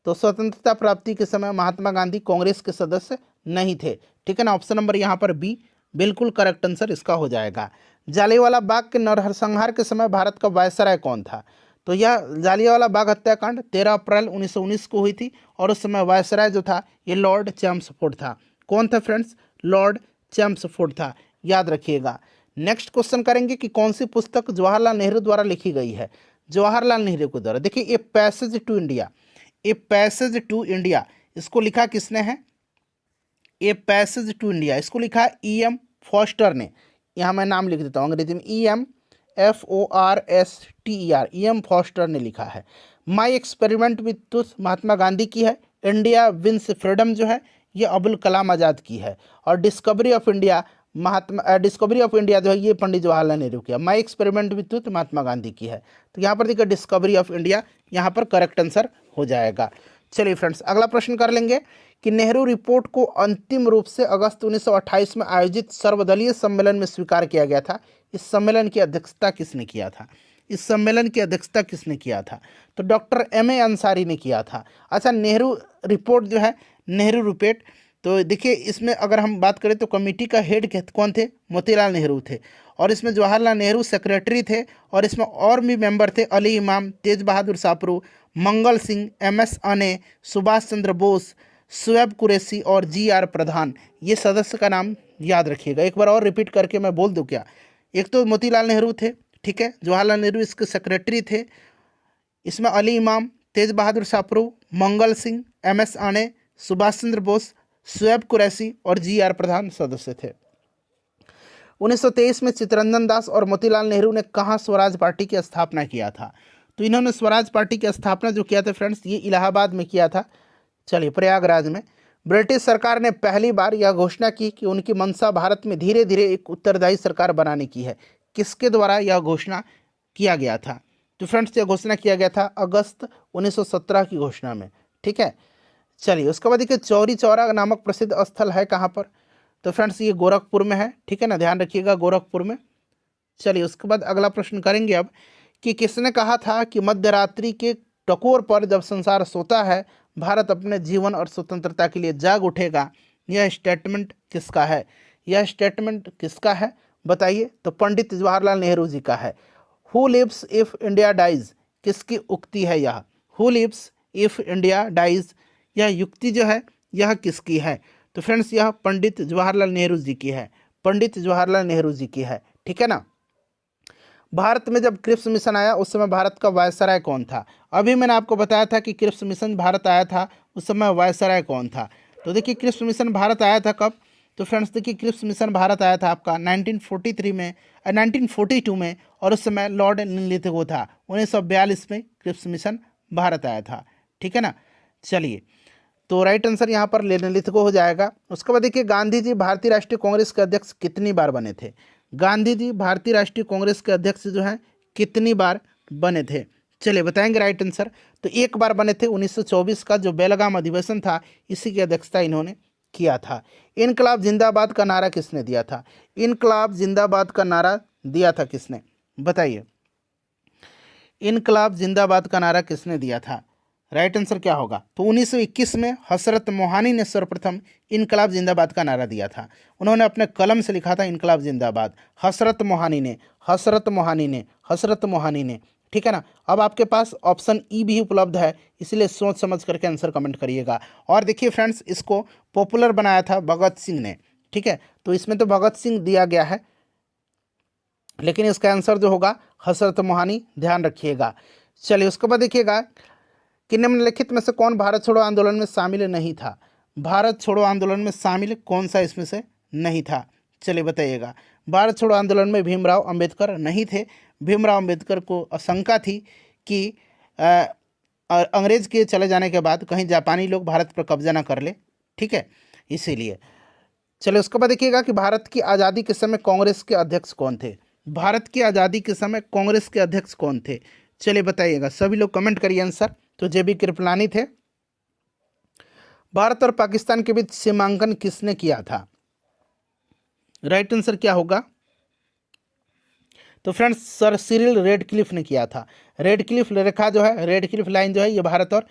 तो स्वतंत्रता प्राप्ति के समय महात्मा गांधी कांग्रेस के सदस्य नहीं थे, ठीक है ना। ऑप्शन नंबर यहाँ पर बी बिल्कुल करेक्ट आंसर इसका हो जाएगा। जालियांवाला बाग के नरसंहार के समय भारत का वायसराय कौन था, तो यह जालियांवाला बाग हत्याकांड 13 अप्रैल 1919 को हुई थी, और उस समय वायसराय जो था ये लॉर्ड चैम्सफोर्ड था। कौन था फ्रेंड्स, लॉर्ड चैम्सफोर्ड था, याद रखिएगा। नेक्स्ट क्वेश्चन करेंगे कि कौन सी पुस्तक जवाहरलाल नेहरू द्वारा लिखी गई है। जवाहरलाल नेहरू के द्वारा, देखिए, a passage to India, a passage to India, इसको लिखा किसने है, ए पैसेज टू इंडिया इसको लिखा EM फॉस्टर ने। यहाँ मैं नाम लिख देता हूँ अंग्रेजी में, EMFORSTER, EM फॉस्टर ने लिखा है। My experiment with truth Mahatma Gandhi की है। इंडिया विंस फ्रीडम जो है ये अबुल कलाम आज़ाद की है। और डिस्कवरी ऑफ इंडिया जो है ये पंडित जवाहरलाल नेहरू की है। My experiment with truth Mahatma Gandhi की है। तो यहाँ पर देखिए डिस्कवरी ऑफ इंडिया यहाँ पर करेक्ट आंसर हो जाएगा। चलिए फ्रेंड्स, अगला प्रश्न कर लेंगे कि नेहरू रिपोर्ट को अंतिम रूप से अगस्त 1928 में आयोजित सर्वदलीय सम्मेलन में स्वीकार किया गया था। इस सम्मेलन की अध्यक्षता किसने किया था, इस सम्मेलन की अध्यक्षता किसने किया था, तो डॉक्टर MA अंसारी ने किया था। अच्छा, नेहरू रिपोर्ट जो है, नेहरू रिपोर्ट, तो देखिए इसमें अगर हम बात करें तो कमेटी का हेड कौन थे, मोतीलाल नेहरू थे, और इसमें जवाहरलाल नेहरू सेक्रेटरी थे, और इसमें और भी मेंबर थे, अली इमाम, तेज बहादुर सापरू, मंगल सिंह, MS अने, सुभाष चंद्र बोस, शुएब कुरैशी और GR प्रधान। ये सदस्य का नाम याद रखिएगा। एक बार और रिपीट करके मैं बोल दूं क्या, एक तो मोतीलाल नेहरू थे, ठीक है। जवाहरलाल नेहरू इसके सेक्रेटरी थे। इसमें अली इमाम, तेज बहादुर शाहपुरू, मंगल सिंह, MS आणे, सुभाष चंद्र बोस, शुएब कुरैशी और GR प्रधान सदस्य थे। 1923 में चित्तरंजन दास और मोतीलाल नेहरू ने कहाँ स्वराज पार्टी की स्थापना किया था? तो इन्होंने स्वराज पार्टी की स्थापना जो किया था फ्रेंड्स, ये इलाहाबाद में किया था। चलिए, प्रयागराज में। ब्रिटिश सरकार ने पहली बार यह घोषणा की कि उनकी मंशा भारत में धीरे धीरे एक उत्तरदायी सरकार बनाने की है। किसके द्वारा यह घोषणा किया गया था? तो फ्रेंड्स, यह घोषणा किया गया था अगस्त 1917 की घोषणा में। ठीक है। चलिए, उसके बाद देखिए चौरी चौरा नामक प्रसिद्ध स्थल है कहाँ पर? तो फ्रेंड्स, ये गोरखपुर में है। ठीक है ना, ध्यान रखिएगा, गोरखपुर में। चलिए, उसके बाद अगला प्रश्न करेंगे अब कि किसने कहा था कि मध्यरात्रि के टकोर पर जब संसार सोता है भारत अपने जीवन और स्वतंत्रता के लिए जाग उठेगा? यह स्टेटमेंट किसका है? यह स्टेटमेंट किसका है बताइए? तो पंडित जवाहरलाल नेहरू जी का है। Who lives if India dies, किसकी उक्ति है यह? Who lives if India dies, यह युक्ति जो है यह किसकी है? तो फ्रेंड्स, यह पंडित जवाहरलाल नेहरू जी की है। पंडित जवाहरलाल नेहरू जी की है। ठीक है ना। भारत में जब क्रिप्स मिशन आया उस समय भारत का वायसराय कौन था? अभी मैंने आपको बताया था कि क्रिप्स मिशन भारत आया था, उस समय वायसराय कौन था? तो देखिए, क्रिप्स मिशन भारत आया था कब? तो फ्रेंड्स देखिए, क्रिप्स मिशन भारत आया था आपका 1943 में 1942 में, और उस समय लॉर्ड लिथगो था। 1942 में क्रिप्स मिशन भारत आया था। ठीक है ना। चलिए, तो राइट आंसर यहाँ पर लिथगो हो जाएगा। उसके बाद देखिए, गांधी जी भारतीय राष्ट्रीय कांग्रेस के अध्यक्ष कितनी बार बने थे? गांधी जी भारतीय राष्ट्रीय कांग्रेस के अध्यक्ष जो हैं कितनी बार बने थे? चलिए बताएंगे राइट आंसर। तो एक बार बने थे, 1924 का जो बेलगाम अधिवेशन था इसी की अध्यक्षता इन्होंने किया था। इनकलाब जिंदाबाद का नारा किसने दिया था? इनकलाब जिंदाबाद का नारा दिया था किसने? बताइए, इनकलाब जिंदाबाद का नारा किसने दिया था? राइट आंसर क्या होगा? तो 1921 में हसरत मोहानी ने सर्वप्रथम इनकलाब जिंदाबाद का नारा दिया था। उन्होंने अपने कलम से लिखा था इनकलाब जिंदाबाद। हसरत मोहानी ने, हसरत मोहानी ने, हसरत मोहानी ने। ठीक है ना। अब आपके पास ऑप्शन ई भी उपलब्ध है, इसलिए सोच समझ करके आंसर कमेंट करिएगा। और देखिए फ्रेंड्स, इसको पॉपुलर बनाया था भगत सिंह ने। ठीक है, तो इसमें तो भगत सिंह दिया गया है, लेकिन इसका आंसर जो होगा हसरत मोहानी, ध्यान रखिएगा। चलिए, उसके बाद देखिएगा कि निम्नलिखित में से कौन भारत छोड़ो आंदोलन में शामिल नहीं था? भारत छोड़ो आंदोलन में शामिल कौन सा इसमें से नहीं था? चलिए बताइएगा। भारत छोड़ो आंदोलन में भीमराव अंबेडकर नहीं थे। भीमराव अंबेडकर को आशंका थी कि अंग्रेज के चले जाने के बाद कहीं जापानी लोग भारत पर कब्जा ना कर ले। ठीक है, इसीलिए। चलिए, उसके बाद देखिएगा कि भारत की आज़ादी के समय कांग्रेस के अध्यक्ष कौन थे? भारत की आज़ादी के समय कांग्रेस के अध्यक्ष कौन थे? चलिए बताइएगा, सभी लोग कमेंट करिए आंसर। तो JB कृपलानी थे। भारत और पाकिस्तान के बीच सीमांकन किसने किया था? राइट आंसर क्या होगा? तो फ्रेंड्स, सर सिरिल रेडक्लिफ ने किया था। रेडक्लिफ रेखा जो है, रेडक्लिफ लाइन जो है, ये भारत और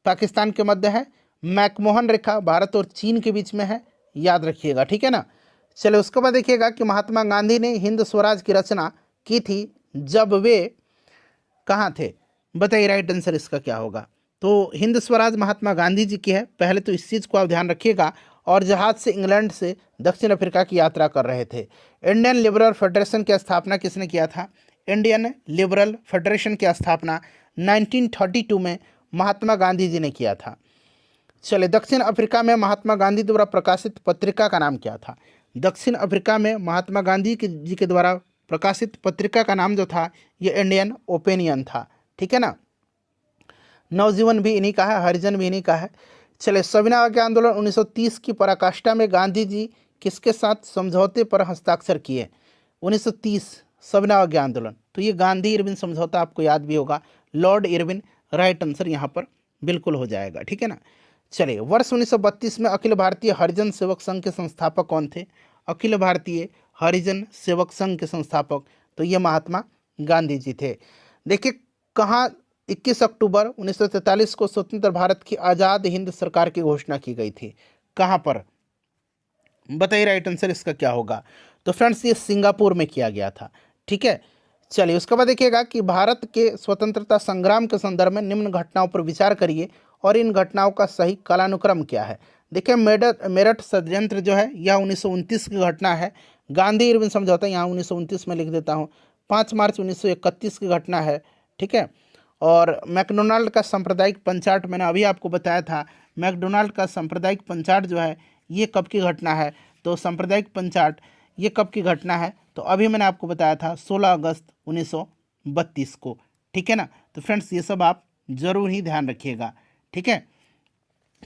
पाकिस्तान के मध्य है। मैकमोहन रेखा भारत और चीन के बीच में है, याद रखिएगा। ठीक है ना। चलिए, उसके बाद देखिएगा कि महात्मा गांधी ने हिंद स्वराज की रचना की थी जब वे कहाँ थे? बताइए, राइट आंसर इसका क्या होगा? तो हिंद स्वराज महात्मा गांधी जी की है। पहले तो इस चीज़ को आप ध्यान रखिएगा। और जहाज से इंग्लैंड से दक्षिण अफ्रीका की यात्रा कर रहे थे। इंडियन लिबरल फेडरेशन की स्थापना किसने किया था? इंडियन लिबरल फेडरेशन की स्थापना 1932 में महात्मा गांधी जी ने किया था। चलिए, दक्षिण अफ्रीका में महात्मा गांधी द्वारा प्रकाशित पत्रिका का नाम क्या था? दक्षिण अफ्रीका में महात्मा गांधी जी के द्वारा प्रकाशित पत्रिका का नाम जो था ये इंडियन ओपिनियन था। ठीक है ना। नवजीवन भी इन्हीं का है, हरिजन भी इन्हीं का है। चलिए, सविनय अवज्ञा आंदोलन 1930 की पराकाष्ठा में गांधी जी किसके साथ समझौते पर हस्ताक्षर किए? 1930 सविनय अवज्ञा आंदोलन, तो ये गांधी इरविन समझौता आपको याद भी होगा, लॉर्ड इरविन। राइट आंसर यहाँ पर बिल्कुल हो जाएगा। ठीक है ना। चलिए, वर्ष 1932 में अखिल भारतीय हरिजन सेवक संघ के संस्थापक कौन थे? अखिल भारतीय हरिजन सेवक संघ के संस्थापक, तो ये महात्मा गांधी जी थे। देखिए, कहाँ 21 अक्टूबर 1943 को स्वतंत्र भारत की आज़ाद हिंद सरकार की घोषणा की गई थी? कहाँ पर? बताइए, राइट आंसर इसका क्या होगा? तो फ्रेंड्स, ये सिंगापुर में किया गया था। ठीक है। चलिए, उसके बाद देखिएगा कि भारत के स्वतंत्रता संग्राम के संदर्भ में निम्न घटनाओं पर विचार करिए और इन घटनाओं का सही कालानुक्रम क्या है? देखिए, मेरठ षड्यंत्र जो है यह 1929 की घटना है। गांधी इरविन समझौता यहाँ 1929 में लिख देता हूँ। 5 मार्च 1931 की घटना है, ठीक है। और मैकडोनाल्ड का सांप्रदायिक पंचाट मैंने अभी आपको बताया था, मैकडोनाल्ड का सांप्रदायिक पंचाट जो है ये कब की घटना है, तो सांप्रदायिक पंचाट ये कब की घटना है, तो अभी मैंने आपको बताया था 16 अगस्त 1932 को, ठीक है ना। तो फ्रेंड्स ये सब आप जरूर ही ध्यान रखिएगा, ठीक है।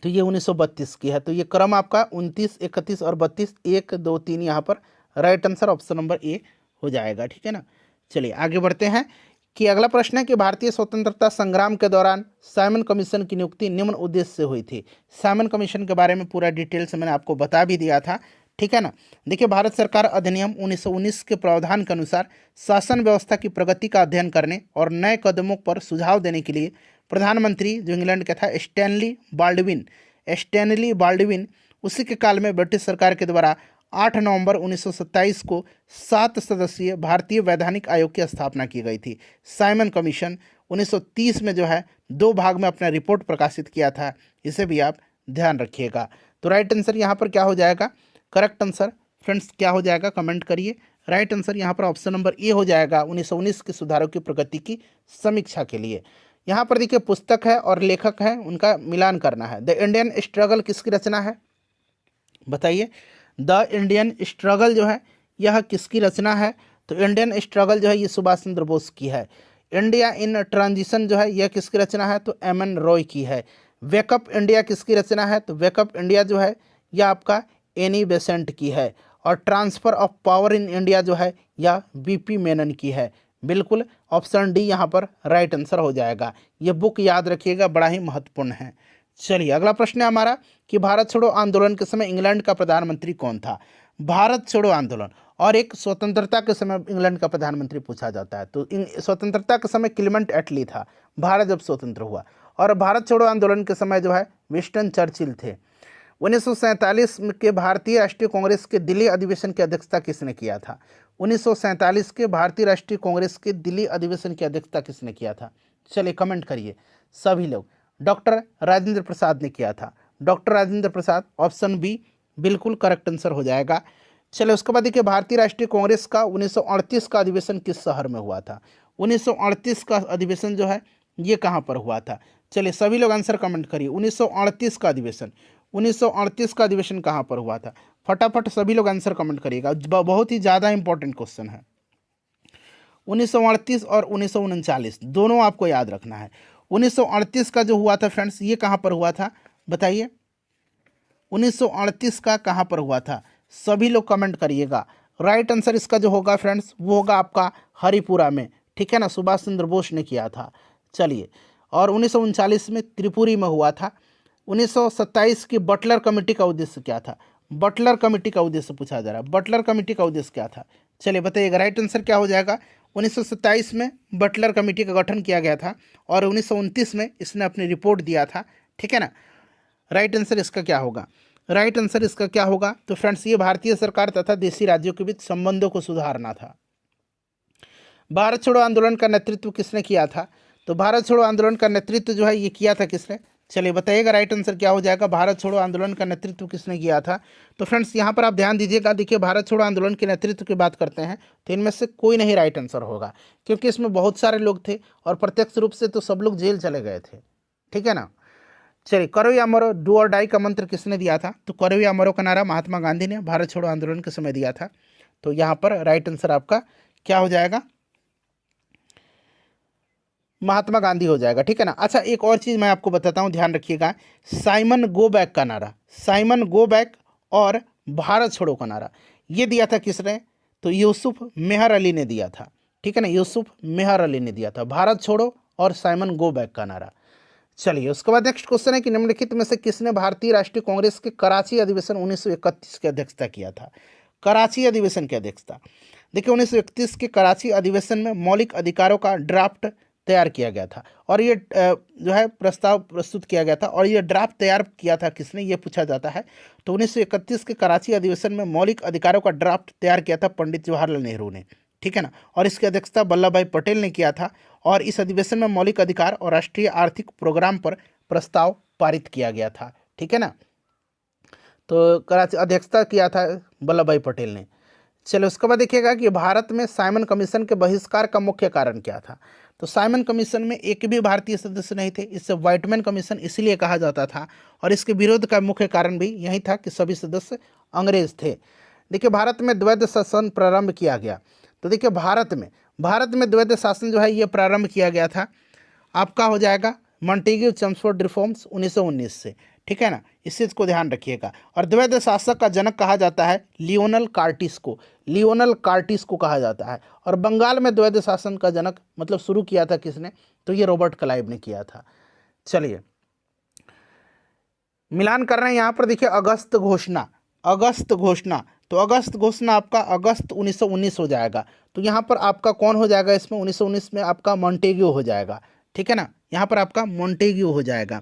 तो ये 1932 की है। तो ये क्रम आपका 29, 31 और 32, 1, 2, 3 यहाँ पर right answer option number A हो जाएगा, ठीक है ना। चलिए आगे बढ़ते हैं कि अगला प्रश्न है कि भारतीय स्वतंत्रता संग्राम के दौरान साइमन कमीशन की नियुक्ति निम्न उद्देश्य से हुई थी। साइमन कमीशन के बारे में पूरा डिटेल से मैंने आपको बता भी दिया था, ठीक है ना। देखिए, भारत सरकार अधिनियम 1919 के प्रावधान के अनुसार शासन व्यवस्था की प्रगति का अध्ययन करने और नए कदमों पर सुझाव देने के लिए प्रधानमंत्री जो इंग्लैंड का था स्टैनली बाल्डविन उसी के काल में ब्रिटिश सरकार के द्वारा 8 नवंबर 1927 को 7 सदस्यीय भारतीय वैधानिक आयोग की स्थापना की गई थी। साइमन कमीशन 1930 में जो है 2 भाग में अपना रिपोर्ट प्रकाशित किया था, इसे भी आप ध्यान रखिएगा। तो राइट आंसर यहाँ पर क्या हो जाएगा, करेक्ट आंसर फ्रेंड्स क्या हो जाएगा, कमेंट करिए। राइट आंसर यहाँ पर ऑप्शन नंबर ए हो जाएगा, 1919 के सुधारों की प्रगति की समीक्षा के लिए। यहाँ पर देखिए पुस्तक है और लेखक है, उनका मिलान करना है। द इंडियन स्ट्रगल किसकी रचना है, बताइए। द इंडियन स्ट्रगल जो है यह किसकी रचना है, तो इंडियन स्ट्रगल जो है ये सुभाष चंद्र बोस की है। इंडिया इन ट्रांजिशन जो है यह किसकी रचना है, तो एम.एन. रॉय की है। वेकअप इंडिया किसकी रचना है, तो वेकअप इंडिया जो है यह आपका एनी बेसेंट की है। और transfer of power in India जो है यह वी.पी. मेनन की है। बिल्कुल ऑप्शन डी यहाँ पर राइट आंसर हो जाएगा। ये बुक याद रखिएगा, बड़ा ही महत्वपूर्ण है। चलिए अगला प्रश्न है हमारा कि भारत छोड़ो आंदोलन के समय इंग्लैंड का प्रधानमंत्री कौन था। भारत छोड़ो आंदोलन और एक स्वतंत्रता के समय इंग्लैंड का प्रधानमंत्री पूछा जाता है, तो स्वतंत्रता के समय क्लेमेंट एटली था, भारत जब स्वतंत्र हुआ। और भारत छोड़ो आंदोलन के समय जो है विंस्टन चर्चिल थे। 1947 के भारतीय राष्ट्रीय कांग्रेस के दिल्ली अधिवेशन की अध्यक्षता किसने किया था। 1947 के भारतीय राष्ट्रीय कांग्रेस के दिल्ली अधिवेशन की अध्यक्षता किसने किया था, चलिए कमेंट करिए सभी लोग। डॉक्टर राजेंद्र प्रसाद ने किया था, doctor Rajendra Prasad, option B बिल्कुल करेक्ट आंसर हो जाएगा। चलिए उसके बाद देखिए भारतीय राष्ट्रीय कांग्रेस का 1938 का अधिवेशन किस शहर में हुआ था। 1938 का अधिवेशन जो है ये कहाँ पर हुआ था, चलिए सभी लोग आंसर कमेंट करिए। 1938 का अधिवेशन, 1938 का अधिवेशन कहाँ पर हुआ था, फटाफट सभी लोग आंसर कमेंट करिएगा, बहुत ही ज़्यादा इंपॉर्टेंट क्वेश्चन है। 1938 और 1939 दोनों आपको याद रखना है। 1938 का जो हुआ था फ्रेंड्स ये कहाँ पर हुआ था, बताइए। 1938 का कहाँ पर हुआ था, सभी लोग कमेंट करिएगा। राइट आंसर इसका जो होगा फ्रेंड्स वो होगा आपका हरिपुरा में, ठीक है ना, सुभाष चंद्र बोस ने किया था। चलिए और 1939 में त्रिपुरी में हुआ था। 1927 की बटलर कमेटी का उद्देश्य क्या था, बटलर कमेटी का उद्देश्य पूछा जा रहा है, बटलर कमेटी का उद्देश्य क्या था, चलिए बताइएगा। राइट आंसर क्या हो जाएगा, 1927 में बटलर कमेटी का गठन किया गया था और 1929 में इसने अपनी रिपोर्ट दिया था, ठीक है ना। राइट आंसर इसका क्या होगा, राइट आंसर इसका क्या होगा, तो फ्रेंड्स ये भारतीय सरकार तथा देशी राज्यों के बीच संबंधों को सुधारना था। भारत छोड़ो आंदोलन का नेतृत्व किसने किया था, तो भारत छोड़ो आंदोलन का नेतृत्व जो है ये किया था किसने, चलिए बताइएगा। राइट आंसर क्या हो जाएगा, भारत छोड़ो आंदोलन का नेतृत्व किसने किया था। तो फ्रेंड्स यहाँ पर आप ध्यान दीजिएगा, देखिए भारत छोड़ो आंदोलन के नेतृत्व की बात करते हैं तो इनमें से कोई नहीं राइट आंसर होगा, क्योंकि इसमें बहुत सारे लोग थे और प्रत्यक्ष रूप से तो सब लोग जेल चले गए थे, ठीक है ना। चलिए करो या मरो, डू और डाई का मंत्र किसने दिया था, तो करो या मरो का नारा महात्मा गांधी ने भारत छोड़ो आंदोलन के समय दिया था। तो यहाँ पर राइट आंसर आपका क्या हो जाएगा, महात्मा गांधी हो जाएगा, ठीक है ना। अच्छा एक और चीज़ मैं आपको बताता हूँ, ध्यान रखिएगा। साइमन गो बैक का नारा, साइमन गो बैक और भारत छोड़ो का नारा ये दिया था किसने, तो यूसुफ मेहर अली ने दिया था, ठीक है ना, यूसुफ मेहर अली ने दिया था भारत छोड़ो और साइमन गो बैक का नारा। चलिए उसके बाद नेक्स्ट क्वेश्चन है कि निम्नलिखित में से किसने भारतीय राष्ट्रीय कांग्रेस के कराची अधिवेशन 1931 की अध्यक्षता किया था। कराची अधिवेशन की अध्यक्षता, देखिए 1931 के कराची अधिवेशन में मौलिक अधिकारों का ड्राफ्ट तैयार किया गया था और ये जो है प्रस्ताव प्रस्तुत किया गया था और ये ड्राफ्ट तैयार किया था किसने, ये पूछा जाता है। तो 1931 के कराची अधिवेशन में मौलिक अधिकारों का ड्राफ्ट तैयार किया था पंडित जवाहरलाल नेहरू ने, ठीक है ना, और इसकी अध्यक्षता वल्लभ भाई पटेल ने किया था। और इस अधिवेशन में मौलिक अधिकार और राष्ट्रीय आर्थिक प्रोग्राम पर प्रस्ताव पारित किया गया था, ठीक है ना। तो कराची अध्यक्षता किया था वल्लभ भाई पटेल ने। चलो उसके बाद देखिएगा कि भारत में साइमन कमीशन के बहिष्कार का मुख्य कारण क्या था। तो साइमन कमीशन में एक भी भारतीय सदस्य नहीं थे, इससे व्हाइटमैन कमीशन इसलिए कहा जाता था, और इसके विरोध का मुख्य कारण भी यही था कि सभी सदस्य अंग्रेज थे। देखिए भारत में द्वैध शासन प्रारंभ किया गया। तो देखिए भारत में द्वैध शासन जो है ये प्रारंभ किया गया था, आपका हो जाएगा मॉन्टेग्यू चेम्सफोर्ड रिफॉर्म्स 1919 से, ठीक है ना, इस चीज़ को ध्यान रखिएगा। और द्वैध शासक का जनक कहा जाता है लियोनल कार्टिस को कहा जाता है। और बंगाल में द्वैध शासन का जनक मतलब शुरू किया था किसने, तो ये रॉबर्ट क्लाइव ने किया था। चलिए मिलान कर रहे हैं यहाँ पर, देखिए अगस्त घोषणा, तो अगस्त घोषणा आपका अगस्त 1919 हो जाएगा। तो यहाँ पर आपका कौन हो जाएगा, इसमें 1919 में आपका मॉन्टेग्यू हो जाएगा, ठीक है ना, यहाँ पर आपका मॉन्टेग्यू हो जाएगा।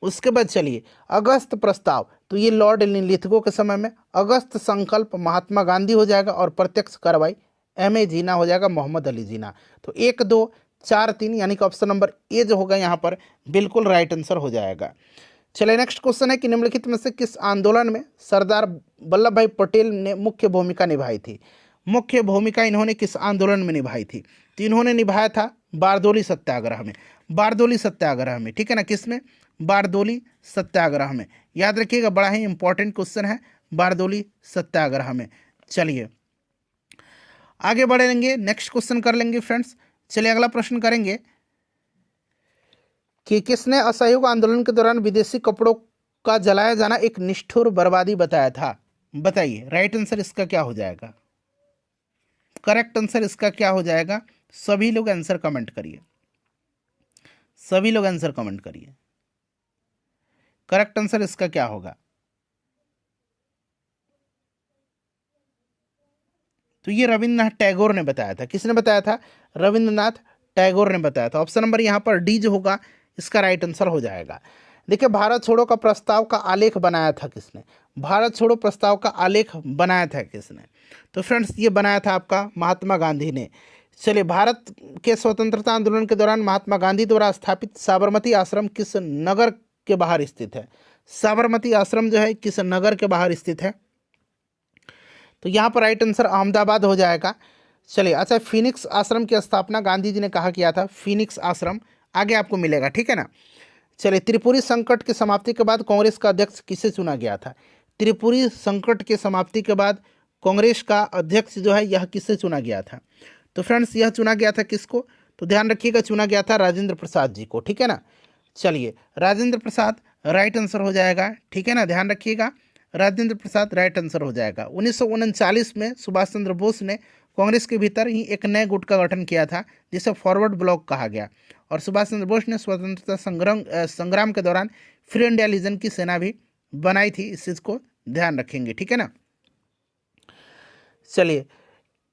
उसके बाद चलिए अगस्त प्रस्ताव, तो ये लॉर्ड लिथगो के समय में। अगस्त संकल्प महात्मा गांधी हो जाएगा, और प्रत्यक्ष कार्रवाई M.A. जीना हो जाएगा, मोहम्मद अली जीना। तो 1 2 4 3 यानी कि ऑप्शन नंबर ए जो होगा यहाँ पर बिल्कुल राइट आंसर हो जाएगा। चलिए नेक्स्ट क्वेश्चन है कि निम्नलिखित में से किस आंदोलन में सरदार वल्लभ भाई पटेल ने मुख्य भूमिका निभाई थी। मुख्य भूमिका इन्होंने किस आंदोलन में निभाई थी, तो इन्होंने निभाया था बारदोली सत्याग्रह में, ठीक है ना, किसमें, बारदोली सत्याग्रह में। याद रखिएगा बड़ा ही इंपॉर्टेंट क्वेश्चन है, बारदोली सत्याग्रह में। चलिए आगे बढ़ेंगे, नेक्स्ट क्वेश्चन कर लेंगे फ्रेंड्स। चलिए अगला प्रश्न करेंगे कि किसने असहयोग आंदोलन के दौरान विदेशी कपड़ों का जलाया जाना एक निष्ठुर बर्बादी बताया था। बताइए राइट आंसर इसका क्या हो जाएगा, करेक्ट आंसर इसका क्या हो जाएगा। सभी लोग आंसर कमेंट करिए, करेक्ट आंसर इसका क्या होगा। तो ये रविंद्रनाथ टैगोर ने बताया था। किसने बताया था, रविंद्रनाथ टैगोर ने बताया था। ऑप्शन नंबर यहाँ पर डी जो होगा इसका राइट आंसर हो जाएगा। देखिए भारत छोड़ो का प्रस्ताव का आलेख बनाया था किसने, भारत छोड़ो प्रस्ताव का आलेख बनाया था किसने, तो फ्रेंड्स ये बनाया था आपका महात्मा गांधी ने। चलिए भारत के स्वतंत्रता आंदोलन के दौरान महात्मा गांधी द्वारा स्थापित साबरमती आश्रम किस नगर के बाहर स्थित है। साबरमती आश्रम जो है किस नगर के बाहर स्थित है, तो यहाँ पर राइट आंसर अहमदाबाद हो जाएगा। चलिए अच्छा, फिनिक्स आश्रम की स्थापना गांधी जी ने कहा किया था, फिनिक्स आश्रम आगे आपको मिलेगा, ठीक है ना। चलिए त्रिपुरी संकट की समाप्ति के बाद कांग्रेस का अध्यक्ष किसे चुना गया था। त्रिपुरी संकट की समाप्ति के बाद कांग्रेस का अध्यक्ष जो है यह किसे चुना गया था, तो फ्रेंड्स यह चुना गया था किसको, तो ध्यान रखिएगा चुना गया था राजेंद्र प्रसाद जी को, ठीक है ना। चलिए राजेंद्र प्रसाद राइट आंसर हो जाएगा, ठीक है ना, ध्यान रखिएगा राजेंद्र प्रसाद राइट आंसर हो जाएगा। 1939 में सुभाष चंद्र बोस ने कांग्रेस के भीतर ही एक नए गुट का गठन किया था जिसे फॉरवर्ड ब्लॉक कहा गया, और सुभाष चंद्र बोस ने स्वतंत्रता संग्राम के दौरान फ्री इंडिया लीजन की सेना भी बनाई थी, इस चीज़ को ध्यान रखेंगे, ठीक है ना। चलिए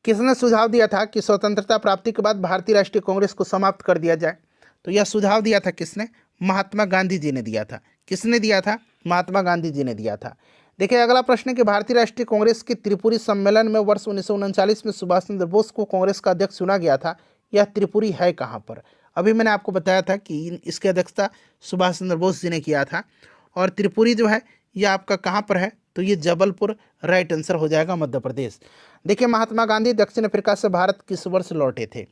किसने सुझाव दिया था कि स्वतंत्रता प्राप्ति के बाद भारतीय राष्ट्रीय कांग्रेस को समाप्त कर दिया जाए, तो यह सुझाव दिया था किसने, महात्मा गांधी जी ने दिया था। किसने दिया था, महात्मा गांधी जी ने दिया था। देखिए अगला प्रश्न है कि भारतीय राष्ट्रीय कांग्रेस के त्रिपुरी सम्मेलन में वर्ष 1939 में सुभाष चंद्र बोस को कांग्रेस का अध्यक्ष चुना गया था, यह त्रिपुरी है कहाँ पर। अभी मैंने आपको बताया था कि इसकी अध्यक्षता सुभाष चंद्र बोस जी ने किया था, और त्रिपुरी जो है यह आपका कहाँ पर है, तो ये जबलपुर राइट आंसर हो जाएगा, मध्य प्रदेश। देखिए महात्मा गांधी दक्षिण अफ्रीका से भारत किस वर्ष लौटे थे,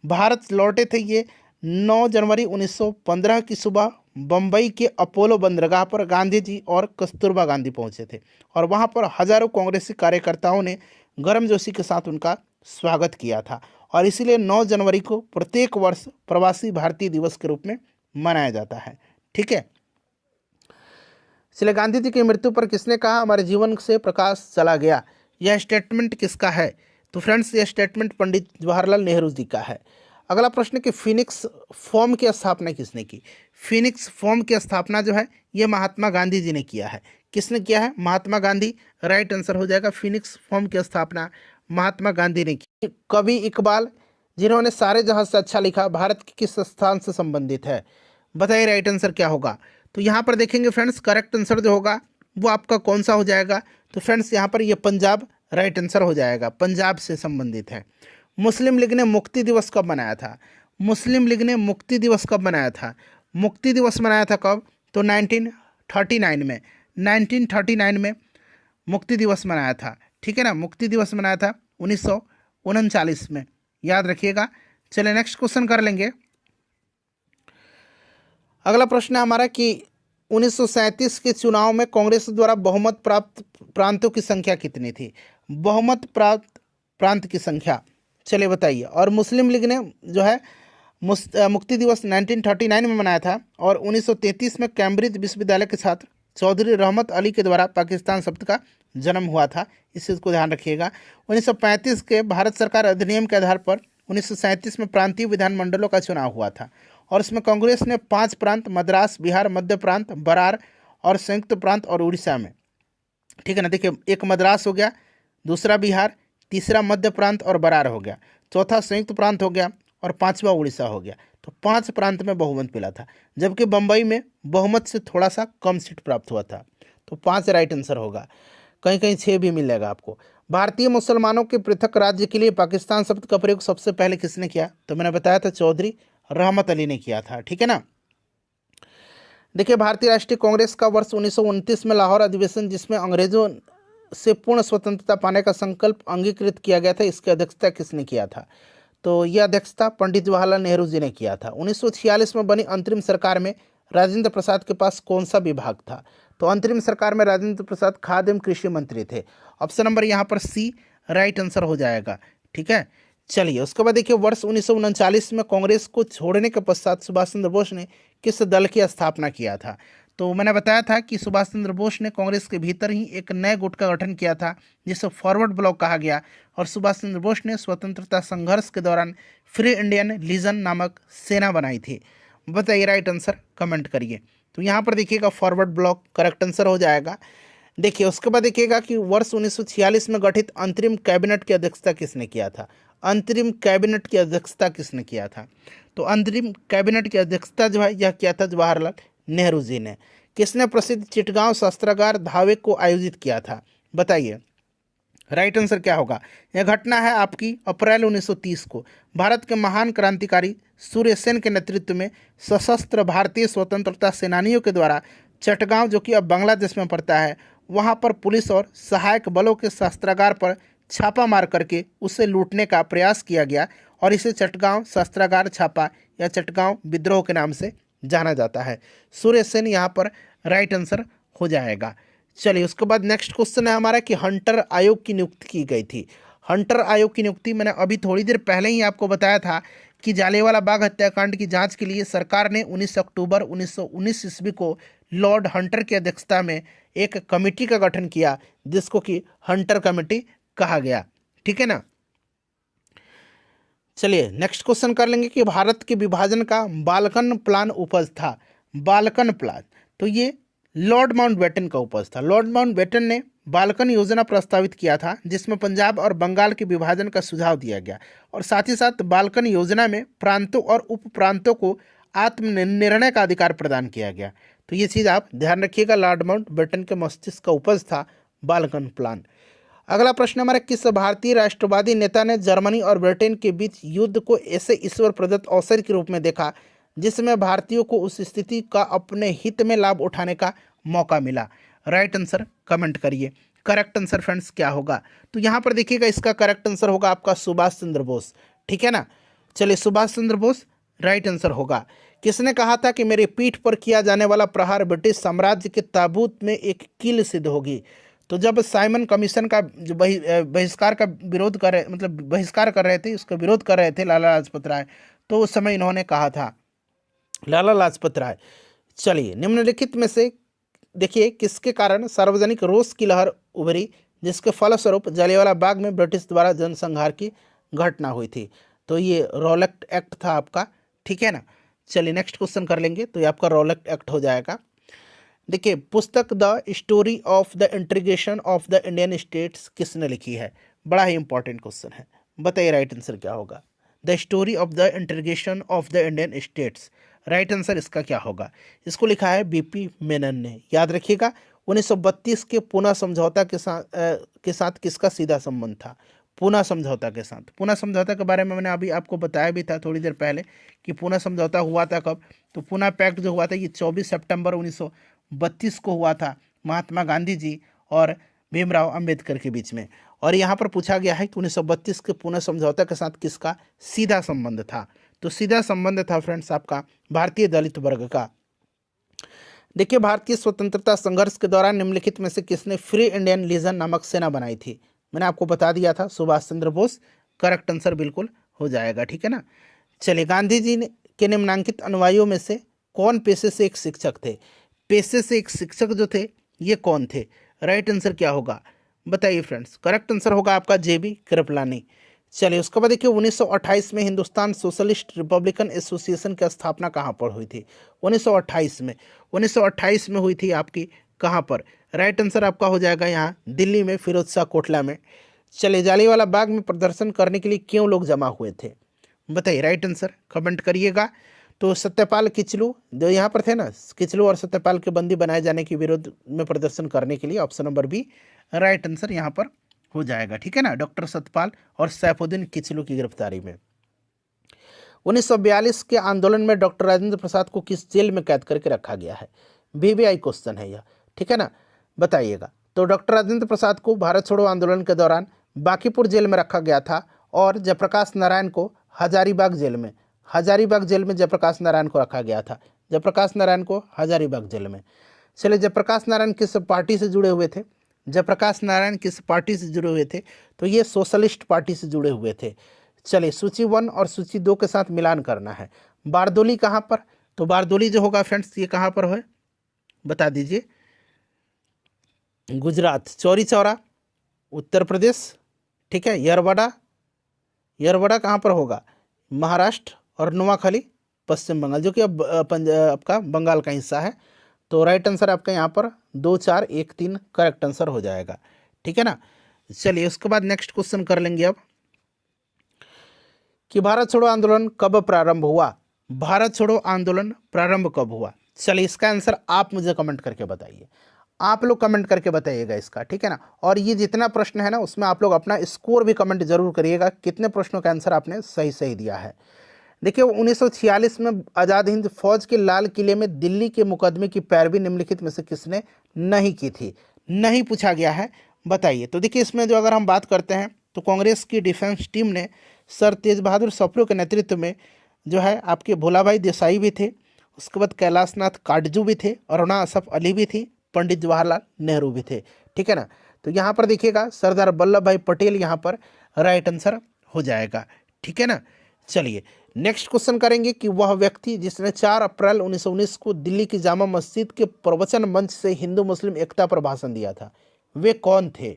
भारत लौटे थे ये 9 जनवरी 1915 की सुबह बम्बई के अपोलो बंदरगाह पर गांधी जी और कस्तूरबा गांधी पहुंचे थे, और वहां पर हजारों कांग्रेसी कार्यकर्ताओं ने गर्मजोशी के साथ उनका स्वागत किया था, और इसीलिए 9 जनवरी को प्रत्येक वर्ष प्रवासी भारतीय दिवस के रूप में मनाया जाता है, ठीक है। इसलिए गांधी जी की मृत्यु पर किसने कहा हमारे जीवन से प्रकाश चला गया, यह स्टेटमेंट किसका है, तो फ्रेंड्स यह स्टेटमेंट पंडित जवाहरलाल नेहरू जी का है। अगला प्रश्न कि फिनिक्स फॉर्म की स्थापना किसने की, फिनिक्स फॉर्म की स्थापना जो है ये महात्मा गांधी जी ने किया है। किसने किया है, महात्मा गांधी राइट आंसर हो जाएगा, फिनिक्स फॉर्म की स्थापना महात्मा गांधी ने की। कवि इकबाल जिन्होंने सारे जहां से अच्छा लिखा भारत के किस स्थान से संबंधित है, बताइए राइट आंसर क्या होगा। तो यहाँ पर देखेंगे फ्रेंड्स करेक्ट आंसर जो होगा वो आपका कौन सा हो जाएगा, तो फ्रेंड्स यहाँ पर ये पंजाब राइट आंसर हो जाएगा, पंजाब से संबंधित है। मुस्लिम लीग ने मुक्ति दिवस कब मनाया था, मुस्लिम लीग ने मुक्ति दिवस कब मनाया था, मुक्ति दिवस मनाया था कब, तो 1939 में, 1939 में मुक्ति दिवस मनाया था, ठीक है ना, मुक्ति दिवस मनाया था 1939 में, याद रखिएगा। चलिए नेक्स्ट क्वेश्चन कर लेंगे। अगला प्रश्न है हमारा कि 1937 के चुनाव में कांग्रेस द्वारा बहुमत प्राप्त प्रांतों की संख्या कितनी थी? बहुमत प्राप्त प्रांत की संख्या, चलिए बताइए। और मुस्लिम लीग ने जो है मुक्ति दिवस 1939 में मनाया था, और 1933 में कैम्ब्रिज विश्वविद्यालय के छात्र चौधरी रहमत अली के द्वारा पाकिस्तान शब्द का जन्म हुआ था। इस चीज़ को ध्यान रखिएगा। 1935 के भारत सरकार अधिनियम के आधार पर 1937 में प्रांतीय विधानमंडलों का चुनाव हुआ था, और इसमें कांग्रेस ने 5 प्रांत मद्रास, बिहार, मध्य प्रांत, बरार और संयुक्त प्रांत और उड़ीसा में, ठीक है ना। देखिए, एक मद्रास हो गया, दूसरा बिहार, तीसरा मध्य प्रांत और बरार हो गया, चौथा संयुक्त प्रांत हो गया, और पांचवा उड़ीसा हो गया। तो 5 प्रांत में बहुमत मिला था, जबकि बम्बई में बहुमत से थोड़ा सा कम सीट प्राप्त हुआ था। तो 5 राइट आंसर होगा। कहीं कहीं 6 भी मिलेगा आपको। भारतीय मुसलमानों के पृथक राज्य के लिए पाकिस्तान शब्द का प्रयोग सबसे पहले किसने किया? तो मैंने बताया था चौधरी रहमत अली ने किया था, ठीक है ना। देखिए, भारतीय राष्ट्रीय कांग्रेस का वर्ष 1929 में लाहौर अधिवेशन, जिसमें अंग्रेजों से पूर्ण स्वतंत्रता पाने का संकल्प अंगीकृत किया गया था, इसकी अध्यक्षता किसने किया था? तो यह अध्यक्षता पंडित जवाहरलाल नेहरू जी ने किया था। 1946 में बनी अंतरिम सरकार में राजेंद्र प्रसाद के पास कौन सा विभाग था? तो अंतरिम सरकार में राजेंद्र प्रसाद खाद्य एवं कृषि मंत्री थे। ऑप्शन नंबर यहाँ पर सी राइट आंसर हो जाएगा, ठीक है। चलिए, उसके बाद देखिए, वर्ष 1939 में कांग्रेस को छोड़ने के पश्चात सुभाष चंद्र बोस ने किस दल की स्थापना किया था? तो मैंने बताया था कि सुभाष चंद्र बोस ने कांग्रेस के भीतर ही एक नए गुट का गठन किया था, जिसे फॉरवर्ड ब्लॉक कहा गया, और सुभाष चंद्र बोस ने स्वतंत्रता संघर्ष के दौरान फ्री इंडियन लीजन नामक सेना बनाई थी। बताइए राइट आंसर कमेंट करिए। तो यहाँ पर देखिएगा फॉरवर्ड ब्लॉक करेक्ट आंसर हो जाएगा। देखिए, उसके बाद देखिएगा कि वर्ष 1946 में गठित अंतरिम कैबिनेट की अध्यक्षता किसने किया था? अंतरिम कैबिनेट की अध्यक्षता किसने किया था? तो अंतरिम कैबिनेट की अध्यक्षता जो है यह किया था जवाहरलाल नेहरू जी ने। किसने प्रसिद्ध चिटगांव शस्त्रागार धावे को आयोजित किया था? बताइए राइट आंसर क्या होगा। यह घटना है आपकी अप्रैल 1930 को। भारत के महान क्रांतिकारी सूर्य सेन के नेतृत्व में सशस्त्र भारतीय स्वतंत्रता सेनानियों के द्वारा चटगांव, जो कि अब बांग्लादेश में पड़ता है, वहां पर पुलिस और सहायक बलों के शस्त्रागार पर छापा मार करके उसे लूटने का प्रयास किया गया, और इसे चटगांव शस्त्रागार छापा या चटगांव विद्रोह के नाम से जाना जाता है। सूर्य सेन यहाँ पर राइट आंसर हो जाएगा। चलिए, उसके बाद नेक्स्ट क्वेश्चन है हमारा कि हंटर आयोग की नियुक्ति की गई थी। हंटर आयोग की नियुक्ति मैंने अभी थोड़ी देर पहले ही आपको बताया था कि जलियांवाला बाग हत्याकांड की जांच के लिए सरकार ने 19 अक्टूबर 1919 ईस्वी को लॉर्ड हंटर की अध्यक्षता में एक कमेटी का गठन किया, जिसको कि हंटर कमेटी कहा गया, ठीक है ना। चलिए नेक्स्ट क्वेश्चन कर लेंगे कि भारत के विभाजन का बाल्कन प्लान उपज था। बाल्कन प्लान, तो ये लॉर्ड माउंटबेटन का उपज था। लॉर्ड माउंटबेटन ने बाल्कन योजना प्रस्तावित किया था, जिसमें पंजाब और बंगाल के विभाजन का सुझाव दिया गया, और साथ ही साथ बाल्कन योजना में प्रांतों और उप प्रांतों को आत्मनिर्णय का अधिकार प्रदान किया गया। तो ये चीज़ आप ध्यान रखिएगा, लॉर्ड माउंटबेटन के मस्तिष्क का उपज था बाल्कन प्लान। अगला प्रश्न हमारा, किस भारतीय राष्ट्रवादी नेता ने जर्मनी और ब्रिटेन के बीच युद्ध को ऐसे ईश्वर प्रदत्त अवसर के रूप में देखा जिसमें भारतीयों को उस स्थिति का अपने हित में लाभ उठाने का मौका मिला? राइट आंसर कमेंट करिए। करेक्ट आंसर फ्रेंड्स क्या होगा? तो यहाँ पर देखिएगा, इसका करेक्ट आंसर होगा आपका सुभाष चंद्र बोस, ठीक है ना। चलिए, सुभाष चंद्र बोस राइट आंसर होगा। किसने कहा था कि मेरी पीठ पर किया जाने वाला प्रहार ब्रिटिश साम्राज्य के ताबूत में एक कील सिद्ध होगी? तो जब साइमन कमीशन का जो बहिष्कार का विरोध कर रहे, मतलब बहिष्कार कर रहे थे, उसका विरोध कर रहे थे लाला लाजपत राय, तो उस समय इन्होंने कहा था, लाला लाजपत राय। चलिए, निम्नलिखित में से देखिए किसके कारण सार्वजनिक रोष की लहर उभरी, जिसके फलस्वरूप जलियांवाला बाग में ब्रिटिश द्वारा जनसंहार की घटना हुई थी? तो ये रॉलेट एक्ट था आपका, ठीक है ना। चलिए नेक्स्ट क्वेश्चन कर लेंगे, तो ये आपका रॉलेट एक्ट हो जाएगा। देखिए, पुस्तक the story of the integration of the Indian states किसने लिखी है? बड़ा ही इंपॉर्टेंट क्वेश्चन है, बताइए राइट आंसर क्या होगा। The story of the integration of the Indian states, right answer इसका क्या होगा? इसको लिखा है बीपी मेनन ने। याद रखिएगा, 1932 के पूना समझौता के साथ किसका सीधा संबंध था? पूना समझौता के साथ। पूना समझौता के बारे में मैंने अभी आपको बताया भी था थोड़ी देर पहले कि पूना समझौता हुआ था कब। तो पूना पैक्ट जो हुआ था ये 24 सितंबर 1932 को हुआ था। महात्मा गांधी जी और भीमराव अंबेडकर के बीच में। और यहाँ पर पूछा गया है कि 1932 के पुणे समझौता के साथ किसका सीधा संबंध था? तो सीधा संबंध था फ्रेंड्स आपका भारतीय दलित वर्ग का। देखिए, भारतीय स्वतंत्रता संघर्ष के दौरान निम्नलिखित में से किसने फ्री इंडियन लीजन नामक सेना बनाई थी? मैंने आपको बता दिया था, सुभाष चंद्र बोस। करेक्ट आंसर बिल्कुल हो जाएगा, ठीक है ना। चलिए, गांधी जी के निम्नांकित अनुयायियों में से कौन पेशे से एक शिक्षक थे? पेशे से एक शिक्षक जो थे ये कौन थे? राइट आंसर क्या होगा बताइए फ्रेंड्स? करेक्ट आंसर होगा आपका जेबी कृपलानी। चलिए, उसके बाद देखिए 1928 में हिंदुस्तान सोशलिस्ट रिपब्लिकन एसोसिएशन की स्थापना कहाँ पर हुई थी? 1928 में 1928 में हुई थी आपकी कहाँ पर? राइट आंसर आपका हो जाएगा यहाँ दिल्ली में, फिरोज शाह कोटला में। चलिए, जालियांवाला बाग में प्रदर्शन करने के लिए क्यों लोग जमा हुए थे? बताइए, राइट आंसर कमेंट करिएगा। तो सत्यपाल किचलू जो यहाँ पर थे ना, किचलू और सत्यपाल के बंदी बनाए जाने के विरोध में प्रदर्शन करने के लिए, option number B right answer यहाँ पर हो जाएगा, ठीक है ना। डॉक्टर सत्यपाल और सैफुद्दीन किचलू की गिरफ्तारी में। 1942 के आंदोलन में डॉक्टर राजेंद्र प्रसाद को किस जेल में कैद करके रखा गया है? VVI क्वेश्चन है यह, ठीक है ना, बताइएगा। तो डॉक्टर राजेंद्र प्रसाद को भारत छोड़ो आंदोलन के दौरान बांकीपुर जेल में रखा गया था और जयप्रकाश नारायण को हजारीबाग जेल में, हजारीबाग जेल में जयप्रकाश नारायण को रखा गया था। जयप्रकाश नारायण को हजारीबाग जेल में। चलिए, जयप्रकाश नारायण किस पार्टी से जुड़े हुए थे? जयप्रकाश नारायण किस पार्टी से जुड़े हुए थे? तो ये सोशलिस्ट पार्टी से जुड़े हुए थे। चलिए, सूची 1 और सूची 2 के साथ मिलान करना है। बारदोली कहाँ पर? तो बारदोली जो होगा फ्रेंड्स ये कहाँ पर है बता दीजिए? गुजरात। चौरी चौरा उत्तर प्रदेश, ठीक है। यरवड़ा, यरवड़ा कहाँ पर होगा? महाराष्ट्र। और नोआखाली पश्चिम बंगाल, जो कि अब आपका बंगाल का हिस्सा है। तो राइट आंसर आपका यहाँ पर 2, 4, 1, 3 करेक्ट आंसर हो जाएगा, ठीक है ना। चलिए, उसके बाद नेक्स्ट क्वेश्चन कर लेंगे अब कि भारत छोड़ो आंदोलन कब प्रारंभ हुआ? भारत छोड़ो आंदोलन प्रारंभ कब हुआ? चलिए, इसका आंसर आप मुझे कमेंट करके बताइए। आप लोग कमेंट करके बताइएगा इसका, ठीक है ना। और ये जितना प्रश्न है ना उसमें आप लोग अपना स्कोर भी कमेंट जरूर करिएगा, कितने प्रश्नों का आंसर आपने सही सही दिया है। देखिए, 1946 में आज़ाद हिंद फौज के लाल किले में दिल्ली के मुकदमे की पैरवी निम्नलिखित में से किसने नहीं की थी? नहीं पूछा गया है, बताइए। तो देखिए, इसमें जो अगर हम बात करते हैं तो कांग्रेस की डिफेंस टीम ने सर तेज बहादुर सप्रू के नेतृत्व में जो है आपके भोलाभाई देसाई भी थे, उसके बाद कैलाश नाथ काटजू भी थे, अरुणा असफ अली भी थी, पंडित जवाहरलाल नेहरू भी थे, ठीक है ना। तो यहाँ पर देखिएगा सरदार वल्लभ भाई पटेल यहाँ पर राइट आंसर हो जाएगा, ठीक है ना। चलिए, नेक्स्ट क्वेश्चन करेंगे कि वह व्यक्ति जिसने 4 अप्रैल 1919 को दिल्ली की जामा मस्जिद के प्रवचन मंच से हिंदू मुस्लिम एकता पर भाषण दिया था, वे कौन थे?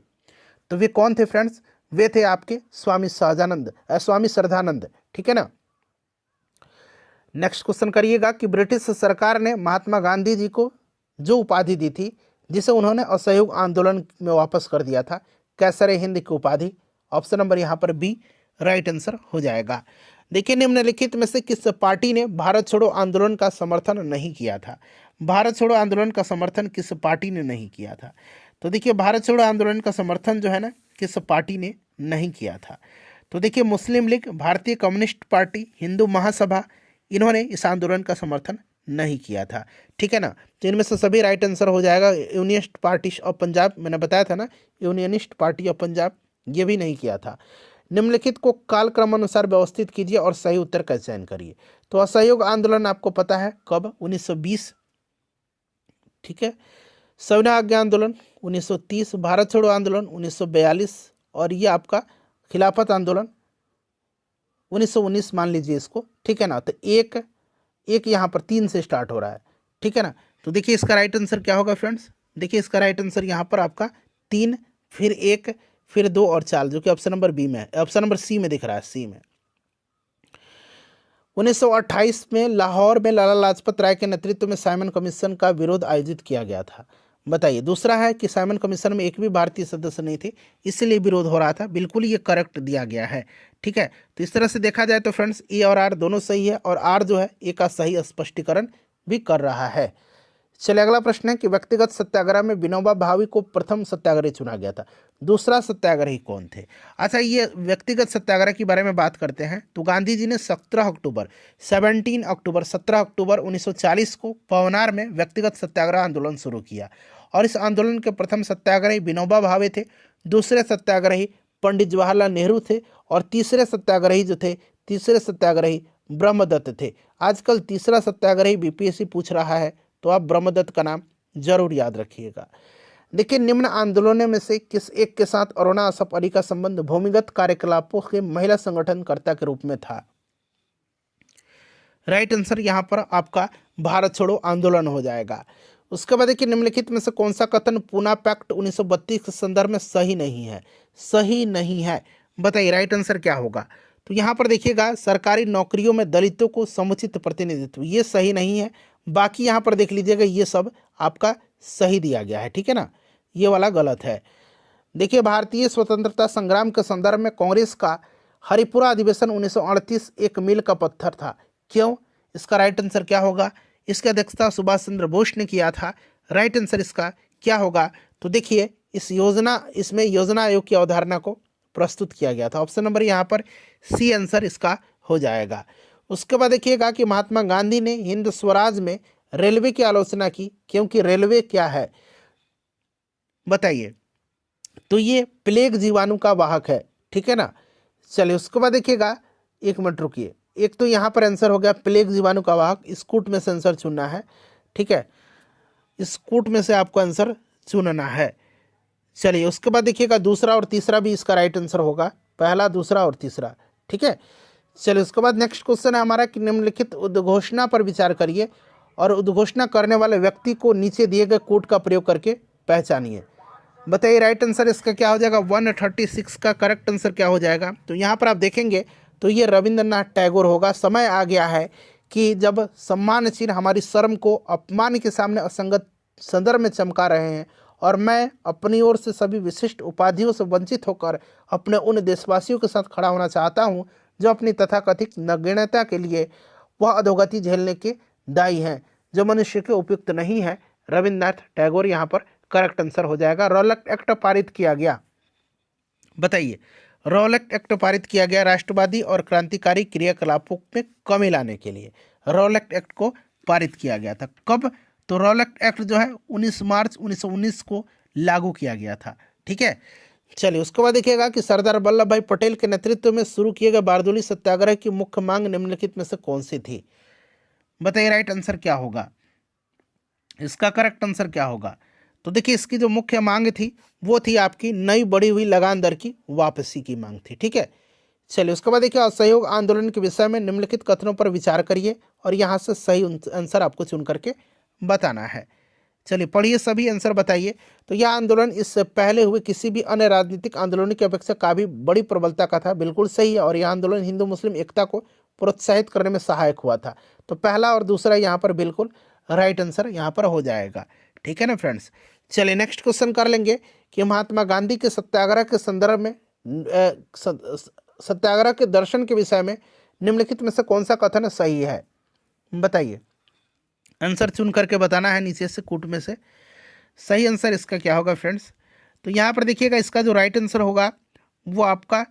तो वे कौन थे फ्रेंड्स? वे थे आपके स्वामी श्रद्धानंद, ठीक है ना। नेक्स्ट क्वेश्चन करिएगा कि ब्रिटिश सरकार ने महात्मा गांधी जी को जो उपाधि दी थी जिसे उन्होंने असहयोग आंदोलन में वापस कर दिया था, कैसरे हिंद की उपाधि, ऑप्शन नंबर यहाँ पर बी राइट आंसर हो जाएगा। देखिए, निम्नलिखित में से किस पार्टी ने भारत छोड़ो आंदोलन का समर्थन नहीं किया था? भारत छोड़ो आंदोलन का समर्थन किस पार्टी ने नहीं किया था? तो देखिए, भारत छोड़ो आंदोलन का समर्थन जो है ना किस पार्टी ने नहीं किया था? तो देखिए, मुस्लिम लीग, भारतीय कम्युनिस्ट पार्टी, हिंदू महासभा, इन्होंने इस आंदोलन का समर्थन नहीं किया था, ठीक है ना। तो इनमें से सभी राइट आंसर हो जाएगा। यूनियनिस्ट पार्टी ऑफ पंजाब, मैंने बताया था ना, यूनियनिस्ट पार्टी ऑफ पंजाब, ये भी नहीं किया था। निम्नलिखित को कालक्रम अनुसार व्यवस्थित कीजिए और सही उत्तर का चयन करिए। तो असहयोग आंदोलन आपको पता है कब? 1920, ठीक है। सविनय आज्ञा आंदोलन 1930, भारत छोड़ो आंदोलन 1942, और ये आपका खिलाफत आंदोलन 1919 मान लीजिए इसको, ठीक है ना। तो एक यहाँ पर 3 से स्टार्ट हो रहा है, ठीक है ना। तो देखिए, इसका राइट आंसर क्या होगा फ्रेंड्स? देखिए, इसका राइट आंसर यहाँ पर आपका 3, फिर 1, फिर 2 और 4, जो कि ऑप्शन नंबर बी में है, ऑप्शन नंबर सी में दिख रहा है, सी में। 1928 में लाहौर में लाला लाजपत राय के नेतृत्व में साइमन कमीशन का विरोध आयोजित किया गया था, बताइए। दूसरा है कि साइमन कमीशन में एक भी भारतीय सदस्य नहीं थे, इसलिए विरोध हो रहा था, बिल्कुल ये करेक्ट दिया गया है, ठीक है। तो इस तरह से देखा जाए तो फ्रेंड्स ए और आर दोनों सही है, और आर जो है ए का सही स्पष्टीकरण भी कर रहा है। चलिए, अगला प्रश्न है कि व्यक्तिगत सत्याग्रह में विनोबा भावे को प्रथम सत्याग्रही चुना गया था, दूसरा सत्याग्रही कौन थे? अच्छा, ये व्यक्तिगत सत्याग्रह के बारे में बात करते हैं तो गांधी जी ने 17 अक्टूबर 17 अक्टूबर 1940 को पवनार में व्यक्तिगत सत्याग्रह आंदोलन शुरू किया, और इस आंदोलन के प्रथम सत्याग्रही विनोबा भावे थे, दूसरे सत्याग्रही पंडित जवाहरलाल नेहरू थे और तीसरे सत्याग्रही ब्रह्मदत्त थे। आजकल तीसरा सत्याग्रही बीपीएससी पूछ रहा है, तो आप ब्रह्मदत्त का नाम जरूर याद रखिएगा। देखिए, निम्न आंदोलनों में से किस एक के साथ अरुणा असफ अली का संबंध भूमिगत कार्यकलापों के महिला संगठनकर्ता के रूप में था? राइट आंसर यहाँ पर आपका भारत छोड़ो आंदोलन हो जाएगा। उसके बाद देखिए, निम्नलिखित में से कौन सा कथन पूना पैक्ट 1932 के संदर्भ में सही नहीं है? सही नहीं है, बताइए राइट आंसर क्या होगा? तो यहाँ पर देखिएगा, सरकारी नौकरियों में दलितों को समुचित प्रतिनिधित्व, ये सही नहीं है। बाकी यहाँ पर देख लीजिएगा, ये सब आपका सही दिया गया है, ठीक है ना, ये वाला गलत है। देखिए, भारतीय स्वतंत्रता संग्राम के संदर्भ में कांग्रेस का हरिपुरा अधिवेशन 1938 एक मील का पत्थर था, क्यों? इसका राइट आंसर क्या होगा? इसकी अध्यक्षता सुभाष चंद्र बोस ने किया था। राइट आंसर इसका क्या होगा? तो देखिए, इसमें योजना आयोग की अवधारणा को प्रस्तुत किया गया था। ऑप्शन नंबर यहाँ पर सी आंसर इसका हो जाएगा। उसके बाद देखिएगा कि महात्मा गांधी ने हिंद स्वराज में रेलवे की आलोचना की, क्योंकि रेलवे क्या है बताइए? तो ये प्लेग जीवाणु का वाहक है, ठीक है ना। चलिए, उसके बाद देखिएगा, एक मिनट रुकिए, एक तो यहाँ पर आंसर हो गया प्लेग जीवाणु का वाहक, स्कूट में से आंसर चुनना है, ठीक है, स्कूट में से आपको आंसर चुनना है। चलिए, उसके बाद देखिएगा, दूसरा और तीसरा भी इसका राइट आंसर होगा, पहला, दूसरा और तीसरा, ठीक है। चलिए, उसके बाद नेक्स्ट क्वेश्चन है हमारा कि निम्नलिखित उद्घोषणा पर विचार करिए और उद्घोषणा करने वाले व्यक्ति को नीचे दिए गए कोड का प्रयोग करके पहचानिए। बताइए राइट आंसर इसका क्या हो जाएगा? 136 का करेक्ट आंसर क्या हो जाएगा? तो यहाँ पर आप देखेंगे तो ये रविंद्रनाथ टैगोर होगा। समय आ गया है कि जब सम्मान चिन्ह हमारी शर्म को अपमान के सामने असंगत संदर्भ में चमका रहे हैं और मैं अपनी ओर से सभी विशिष्ट उपाधियों से वंचित होकर अपने उन देशवासियों के साथ खड़ा होना चाहता हूँ जो अपनी तथाकथित नगण्यता के लिए वह अधोगति झेलने के दायी हैं जो मनुष्य के उपयुक्त नहीं है। रविंद्रनाथ टैगोर यहाँ पर करेक्ट आंसर हो जाएगा। रॉलेट एक्ट पारित किया गया, बताइए, रॉलेट एक्ट पारित किया गया राष्ट्रवादी और क्रांतिकारी क्रियाकलापों में कमी लाने के लिए। रॉलेट एक्ट को पारित किया गया था कब? तो रॉलेट एक्ट जो है 19 मार्च 1919 को लागू किया गया था, ठीक है। चलिए, उसके बाद देखिएगा कि सरदार वल्लभ भाई पटेल के नेतृत्व में शुरू किए गए बारदोली सत्याग्रह की मुख्य मांग निम्नलिखित में से कौन सी थी? बताइए राइट आंसर क्या होगा? इसका करेक्ट आंसर क्या होगा? तो देखिए, इसकी जो मुख्य मांग थी वो थी आपकी नई बढ़ी हुई लगान दर की वापसी की मांग थी, ठीक है। चलिए, उसके बाद देखिए, असहयोग आंदोलन के विषय में निम्नलिखित कथनों पर विचार करिए और यहाँ से सही आंसर आपको चुन करके बताना है। चलिए, पढ़िए, सभी आंसर बताइए। तो यह आंदोलन इससे पहले हुए किसी भी अन्य राजनीतिक आंदोलन की अपेक्षा काफ़ी बड़ी प्रबलता का था। बिल्कुल सही है। और यह आंदोलन हिंदू मुस्लिम एकता को प्रोत्साहित करने में सहायक हुआ था। तो पहला और दूसरा यहाँ पर बिल्कुल राइट आंसर यहाँ पर हो जाएगा, ठीक है ना फ्रेंड्स। चलिए, नेक्स्ट क्वेश्चन कर लेंगे कि महात्मा गांधी के सत्याग्रह के संदर्भ में सत्याग्रह के दर्शन के विषय में निम्नलिखित में से कौन सा कथन सही है? बताइए, आंसर चुन करके बताना है नीचे से कूट में से। सही आंसर इसका क्या होगा फ्रेंड्स? तो यहाँ पर देखिएगा, इसका जो राइट आंसर होगा वो आपका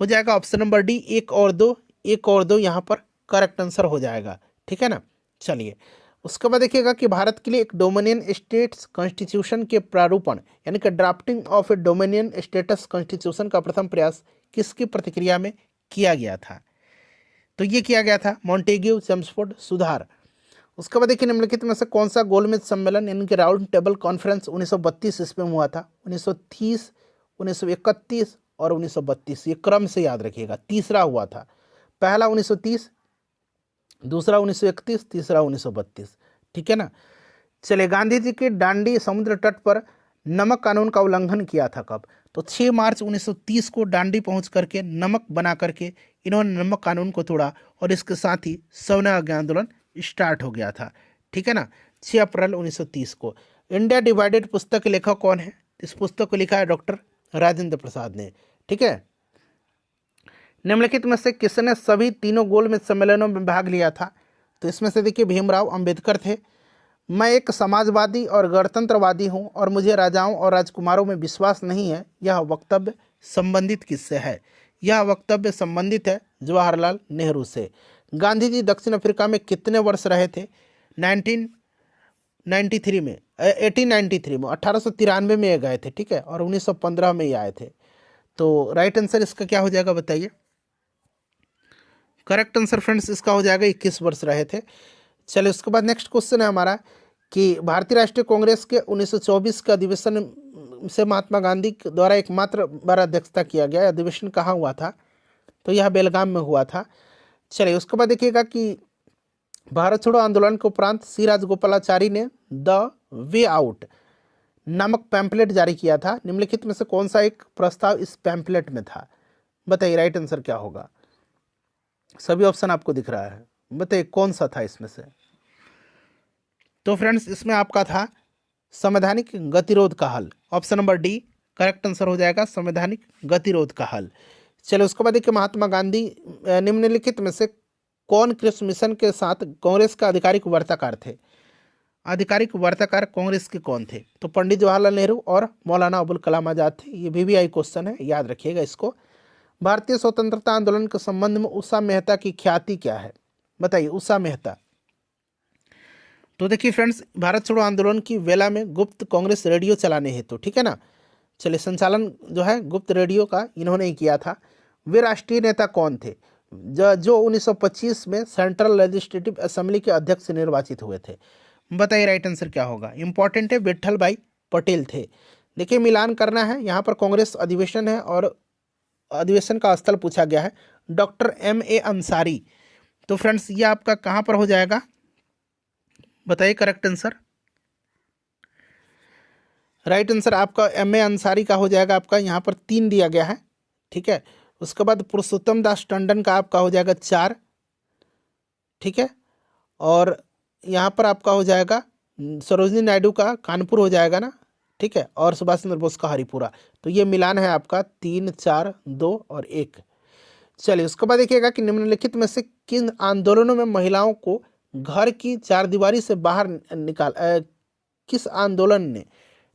हो जाएगा ऑप्शन नंबर डी, 1 और 2, 1 और 2 यहाँ पर करेक्ट आंसर हो जाएगा, ठीक है ना। चलिए, उसके बाद देखिएगा कि भारत के लिए एक डोमिनियन स्टेट्स कॉन्स्टिट्यूशन के प्रारूपण यानी कि drafting of A dominion status constitution का प्रथम प्रयास किसकी प्रतिक्रिया में किया गया था? तो ये किया गया था मॉन्टेग्यू चेम्सफोर्ड सुधार। उसके बाद देखिए, निम्नलिखित में से कौन सा गोलमेज सम्मेलन यानी कि राउंड टेबल कॉन्फ्रेंस 1932 ईस्वी में हुआ था? 1930, 1931 और 1932, ये क्रम से याद रखिएगा। तीसरा हुआ था, पहला 1930, दूसरा 1931, तीसरा 1932, ठीक है ना। चलिए, गांधी जी के दांडी समुद्र तट पर नमक कानून का उल्लंघन किया था कब? तो 6 मार्च 1930 को दांडी पहुंच करके नमक बना करके इन्होंने नमक कानून को तोड़ा और इसके साथ ही सवर्ण आज्ञा आंदोलन स्टार्ट हो गया था, ठीक है ना। 6 अप्रैल 1930 को। इंडिया डिवाइडेड पुस्तक के लेखक कौन है? इस पुस्तक को लिखा है डॉक्टर राजेंद्र प्रसाद ने, ठीक है। निम्नलिखित में से किसने सभी तीनों गोलमेज सम्मेलनों में भाग लिया था? तो इसमें से देखिए, भीमराव अंबेडकर थे। मैं एक समाजवादी और गणतंत्रवादी हूं और मुझे राजाओं और राजकुमारों में विश्वास नहीं है। यह वक्तव्य संबंधित किससे है? यह वक्तव्य संबंधित है जवाहरलाल नेहरू से। गांधी जी दक्षिण अफ्रीका में कितने वर्ष रहे थे? 1993 में 1893 में, 1893 में ये गए थे, ठीक है, और 1915 में ये आए थे। तो राइट आंसर इसका क्या हो जाएगा बताइए? करेक्ट आंसर फ्रेंड्स इसका हो जाएगा 21 वर्ष रहे थे। चलिए उसके बाद नेक्स्ट क्वेश्चन है हमारा कि भारतीय राष्ट्रीय कांग्रेस के 1924 के अधिवेशन से महात्मा गांधी द्वारा एकमात्र बार अध्यक्षता किया गया अधिवेशन कहाँ हुआ था? तो यह बेलगाम में हुआ था। चलिए उसके बाद देखिएगा कि भारत छोड़ो आंदोलन के उपरांत सी राजगोपालाचारी ने द वे आउट नामक पैम्पलेट जारी किया था। निम्नलिखित में से कौन सा एक प्रस्ताव इस पैम्पलेट में था? बताइए राइट आंसर क्या होगा? सभी ऑप्शन आपको दिख रहा है, बताइए कौन सा था इसमें से? तो फ्रेंड्स इसमें आपका था संवैधानिक गतिरोध का हल। Option number D correct answer हो जाएगा, संवैधानिक गतिरोध का हल। चलो उसके बाद देखिए महात्मा गांधी निम्नलिखित में से कौन कृषि मिशन के साथ कांग्रेस का आधिकारिक वार्ताकार थे? आधिकारिक वार्ताकार कांग्रेस के कौन थे? तो पंडित जवाहरलाल नेहरू और मौलाना अबुल कलाम आजाद थे। ये VVI क्वेश्चन है, याद रखिएगा इसको। भारतीय स्वतंत्रता आंदोलन के संबंध में उषा मेहता की ख्याति क्या है? बताइए उषा मेहता। तो देखिए फ्रेंड्स भारत छोड़ो आंदोलन की वेला में गुप्त कांग्रेस रेडियो चलाने हेतु, ठीक है ना, चलिए संचालन जो है गुप्त रेडियो का इन्होंने ही किया था। वे राष्ट्रीय नेता कौन थे जो 1925 में सेंट्रल लेजिस्लेटिव असेंबली के अध्यक्ष निर्वाचित हुए थे? बताइए राइट आंसर क्या होगा? इंपॉर्टेंट है, विट्ठल भाई पटेल थे। देखिए मिलान करना है, यहाँ पर कांग्रेस अधिवेशन है और अधिवेशन का स्थल पूछा गया है डॉक्टर MA अंसारी। तो फ्रेंड्स ये आपका कहाँ पर हो जाएगा? बताइए करेक्ट आंसर। राइट आंसर आपका MA अंसारी का हो जाएगा, आपका यहाँ पर 3 दिया गया है, ठीक है। उसके बाद पुरुषोत्तम दास टंडन का आपका हो जाएगा 4, ठीक है। और यहाँ पर आपका हो जाएगा सरोजनी नायडू का कानपुर हो जाएगा ना, ठीक है, और सुभाष चंद्र बोस का हरिपुरा। तो ये मिलान है आपका 3, 4, 2 और 1। चलिए उसके बाद देखिएगा कि निम्नलिखित में से किन आंदोलनों में महिलाओं को घर की चारदीवारी से बाहर किस आंदोलन ने,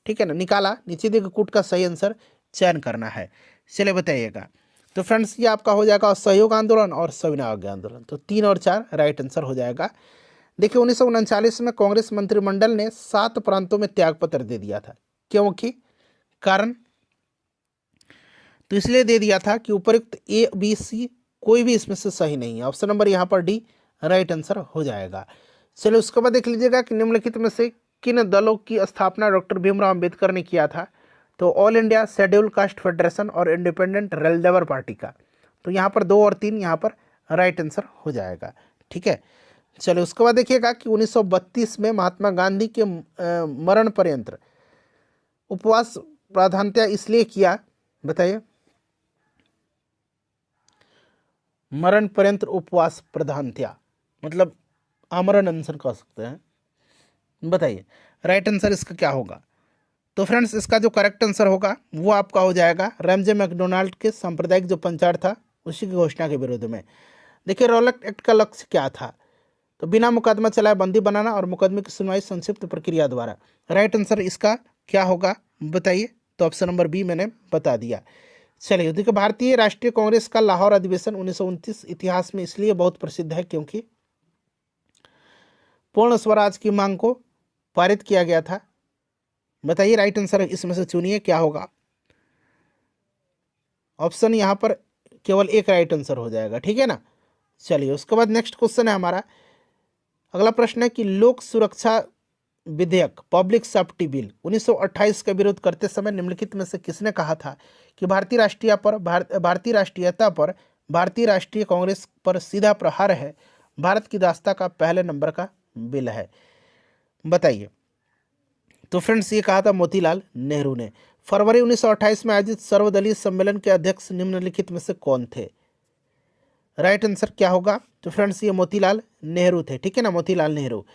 ठीक है ना, निकाला? नीचे दिए गए कूट का सही आंसर चयन करना है। चलिए बताइएगा। तो फ्रेंड्स ये आपका हो जाएगा असहयोग आंदोलन और सविनय अवज्ञा आंदोलन। तो 3 और 4 राइट आंसर हो जाएगा। देखिए 1939 में कांग्रेस मंत्रिमंडल ने 7 प्रांतों में त्यागपत्र दे दिया था, क्योंकि कारण तो इसलिए दे दिया था कि उपयुक्त ABC कोई भी इसमें से सही नहीं है। ऑप्शन नंबर यहाँ पर डी राइट आंसर हो जाएगा। चलिए उसके बाद देख लीजिएगा कि निम्नलिखित में से किन दलों की स्थापना डॉक्टर भीमराव अंबेडकर ने किया था? तो all India schedule caste federation और इंडिपेंडेंट रेल पार्टी का। तो यहाँ पर 2 और 3 यहाँ पर राइट आंसर हो जाएगा, ठीक है। चलिए उसके बाद देखिएगा कि 1932 में महात्मा गांधी के मरण पर्यंत उपवास प्राधान्यता इसलिए किया, बताइए। मरण पर्यंत उपवास प्रधानता मतलब आमरण अनशन कह सकते हैं, बताइए राइट आंसर इसका क्या होगा? तो फ्रेंड्स इसका जो करेक्ट आंसर होगा वो आपका हो जाएगा रैमजे मैकडोनाल्ड के सांप्रदायिक जो पंचायत था उसी की घोषणा के विरोध में। देखिए रॉलेट एक्ट का लक्ष्य क्या था? तो बिना मुकदमा चलाए बंदी बनाना और मुकदमे की सुनवाई संक्षिप्त प्रक्रिया द्वारा। राइट आंसर इसका क्या होगा बताइए? तो ऑप्शन नंबर बी मैंने बता दिया। चलिए देखिए भारतीय राष्ट्रीय कांग्रेस का लाहौर अधिवेशन 1929 इतिहास में इसलिए बहुत प्रसिद्ध है क्योंकि पूर्ण स्वराज की मांग को पारित किया गया था। बताइए राइट आंसर इसमें से चुनिए क्या होगा? ऑप्शन यहाँ पर केवल एक राइट आंसर हो जाएगा, ठीक है ना। चलिए उसके बाद नेक्स्ट क्वेश्चन है हमारा, अगला प्रश्न है कि लोक सुरक्षा विधेयक पब्लिक सेफ्टी बिल 1928 का विरोध करते समय निम्नलिखित में से किसने कहा था कि भारतीय राष्ट्रीयता पर भारतीय राष्ट्रीय कांग्रेस पर सीधा प्रहार है, भारत की दास्ता का पहले नंबर का बिल है? बताइए। तो फ्रेंड्स ये कहा था मोतीलाल नेहरू ने। फरवरी 1928 में आयोजित सर्वदलीय सम्मेलन के अध्यक्ष निम्नलिखित में से कौन थे? राइट आंसर क्या होगा? तो फ्रेंड्स ये मोतीलाल नेहरू थे, ठीक है ना, मोतीलाल नेहरू।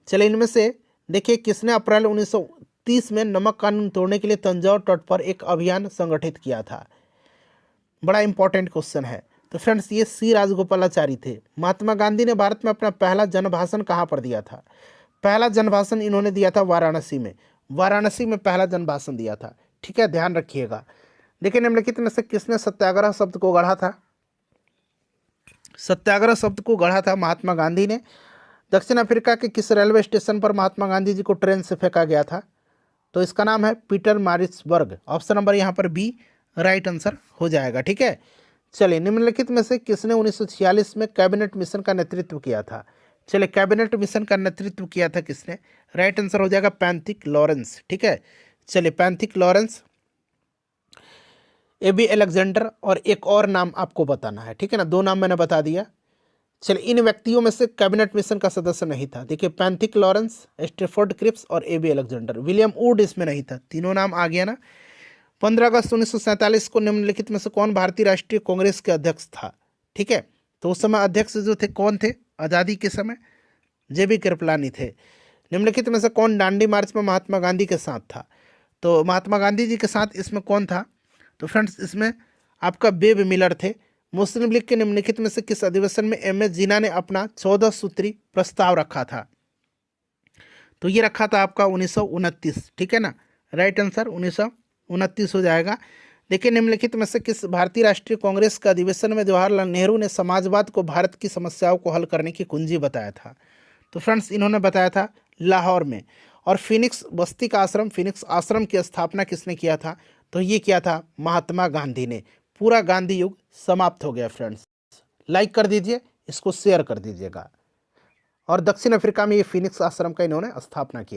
चलिए इनमें से देखिए किसने अप्रैल 1930 में नमक कानून तोड़ने के लिए तंजौर तट पर एक अभियान संगठित किया था? बड़ा इंपॉर्टेंट क्वेश्चन है। तो फ्रेंड्स ये सी राजगोपालाचारी थे। महात्मा गांधी ने भारत में अपना पहला जनभाषण कहाँ पर दिया था? पहला जनभाषण इन्होंने दिया था वाराणसी में। वाराणसी में पहला जनभाषण दिया था, ठीक है, ध्यान रखिएगा। देखिए निम्नलिखित में से किसने सत्याग्रह शब्द को गढ़ा था? सत्याग्रह शब्द को गढ़ा था महात्मा गांधी ने। दक्षिण अफ्रीका के किस रेलवे स्टेशन पर महात्मा गांधी जी को ट्रेन से फेंका गया था? तो इसका नाम है पीटर मारिट्सबर्ग। ऑप्शन नंबर यहाँ पर बी राइट आंसर हो जाएगा। ठीक है, चलिए निम्नलिखित में से किसने 1946 में कैबिनेट मिशन का नेतृत्व किया था? चलिए, कैबिनेट मिशन का नेतृत्व किया था किसने? राइट आंसर हो जाएगा पैंथिक लॉरेंस। ठीक है, चलिए पैंथिक लॉरेंस, एबी अलेक्जेंडर और एक और नाम आपको बताना है। ठीक है ना, 2 नाम मैंने बता दिया। चलिए, इन व्यक्तियों में से कैबिनेट मिशन का सदस्य नहीं था। देखिए, पैंथिक लॉरेंस, स्टेफोर्ड क्रिप्स और एबी अलेक्जेंडर। विलियम वुड इसमें नहीं था। तीनों नाम आ गया ना। 15 अगस्त 1947 को निम्नलिखित में से कौन भारतीय राष्ट्रीय कांग्रेस के अध्यक्ष था? ठीक है, तो उस समय अध्यक्ष जो थे कौन थे आज़ादी के समय? जेबी कृपलानी थे। निम्नलिखित में से कौन दांडी मार्च में महात्मा गांधी के साथ था? तो महात्मा गांधी जी के साथ इसमें कौन था? तो फ्रेंड्स, इसमें आपका बेब मिलर थे। मुस्लिम लीग के निम्नलिखित में से किस अधिवेशन में एम एस जिन्ना ने अपना 14 सूत्री प्रस्ताव रखा था? तो ये रखा था आपका 1929। ठीक है ना, राइट आंसर 1929 हो जाएगा। देखिए, निम्नलिखित में से किस भारतीय राष्ट्रीय कांग्रेस के अधिवेशन में जवाहरलाल नेहरू ने समाजवाद को भारत की समस्याओं को हल करने की कुंजी बताया था? तो फ्रेंड्स, इन्होंने बताया था लाहौर में। और फिनिक्स बस्ती का आश्रम, फिनिक्स आश्रम की स्थापना किसने किया था? तो ये किया था महात्मा गांधी ने। पूरा गांधी युग समाप्त हो गया फ्रेंड्स। लाइक कर दीजिए, इसको शेयर कर दीजिएगा। और दक्षिण अफ्रीका में ये फिनिक्स आश्रम का इन्होंने स्थापना किया।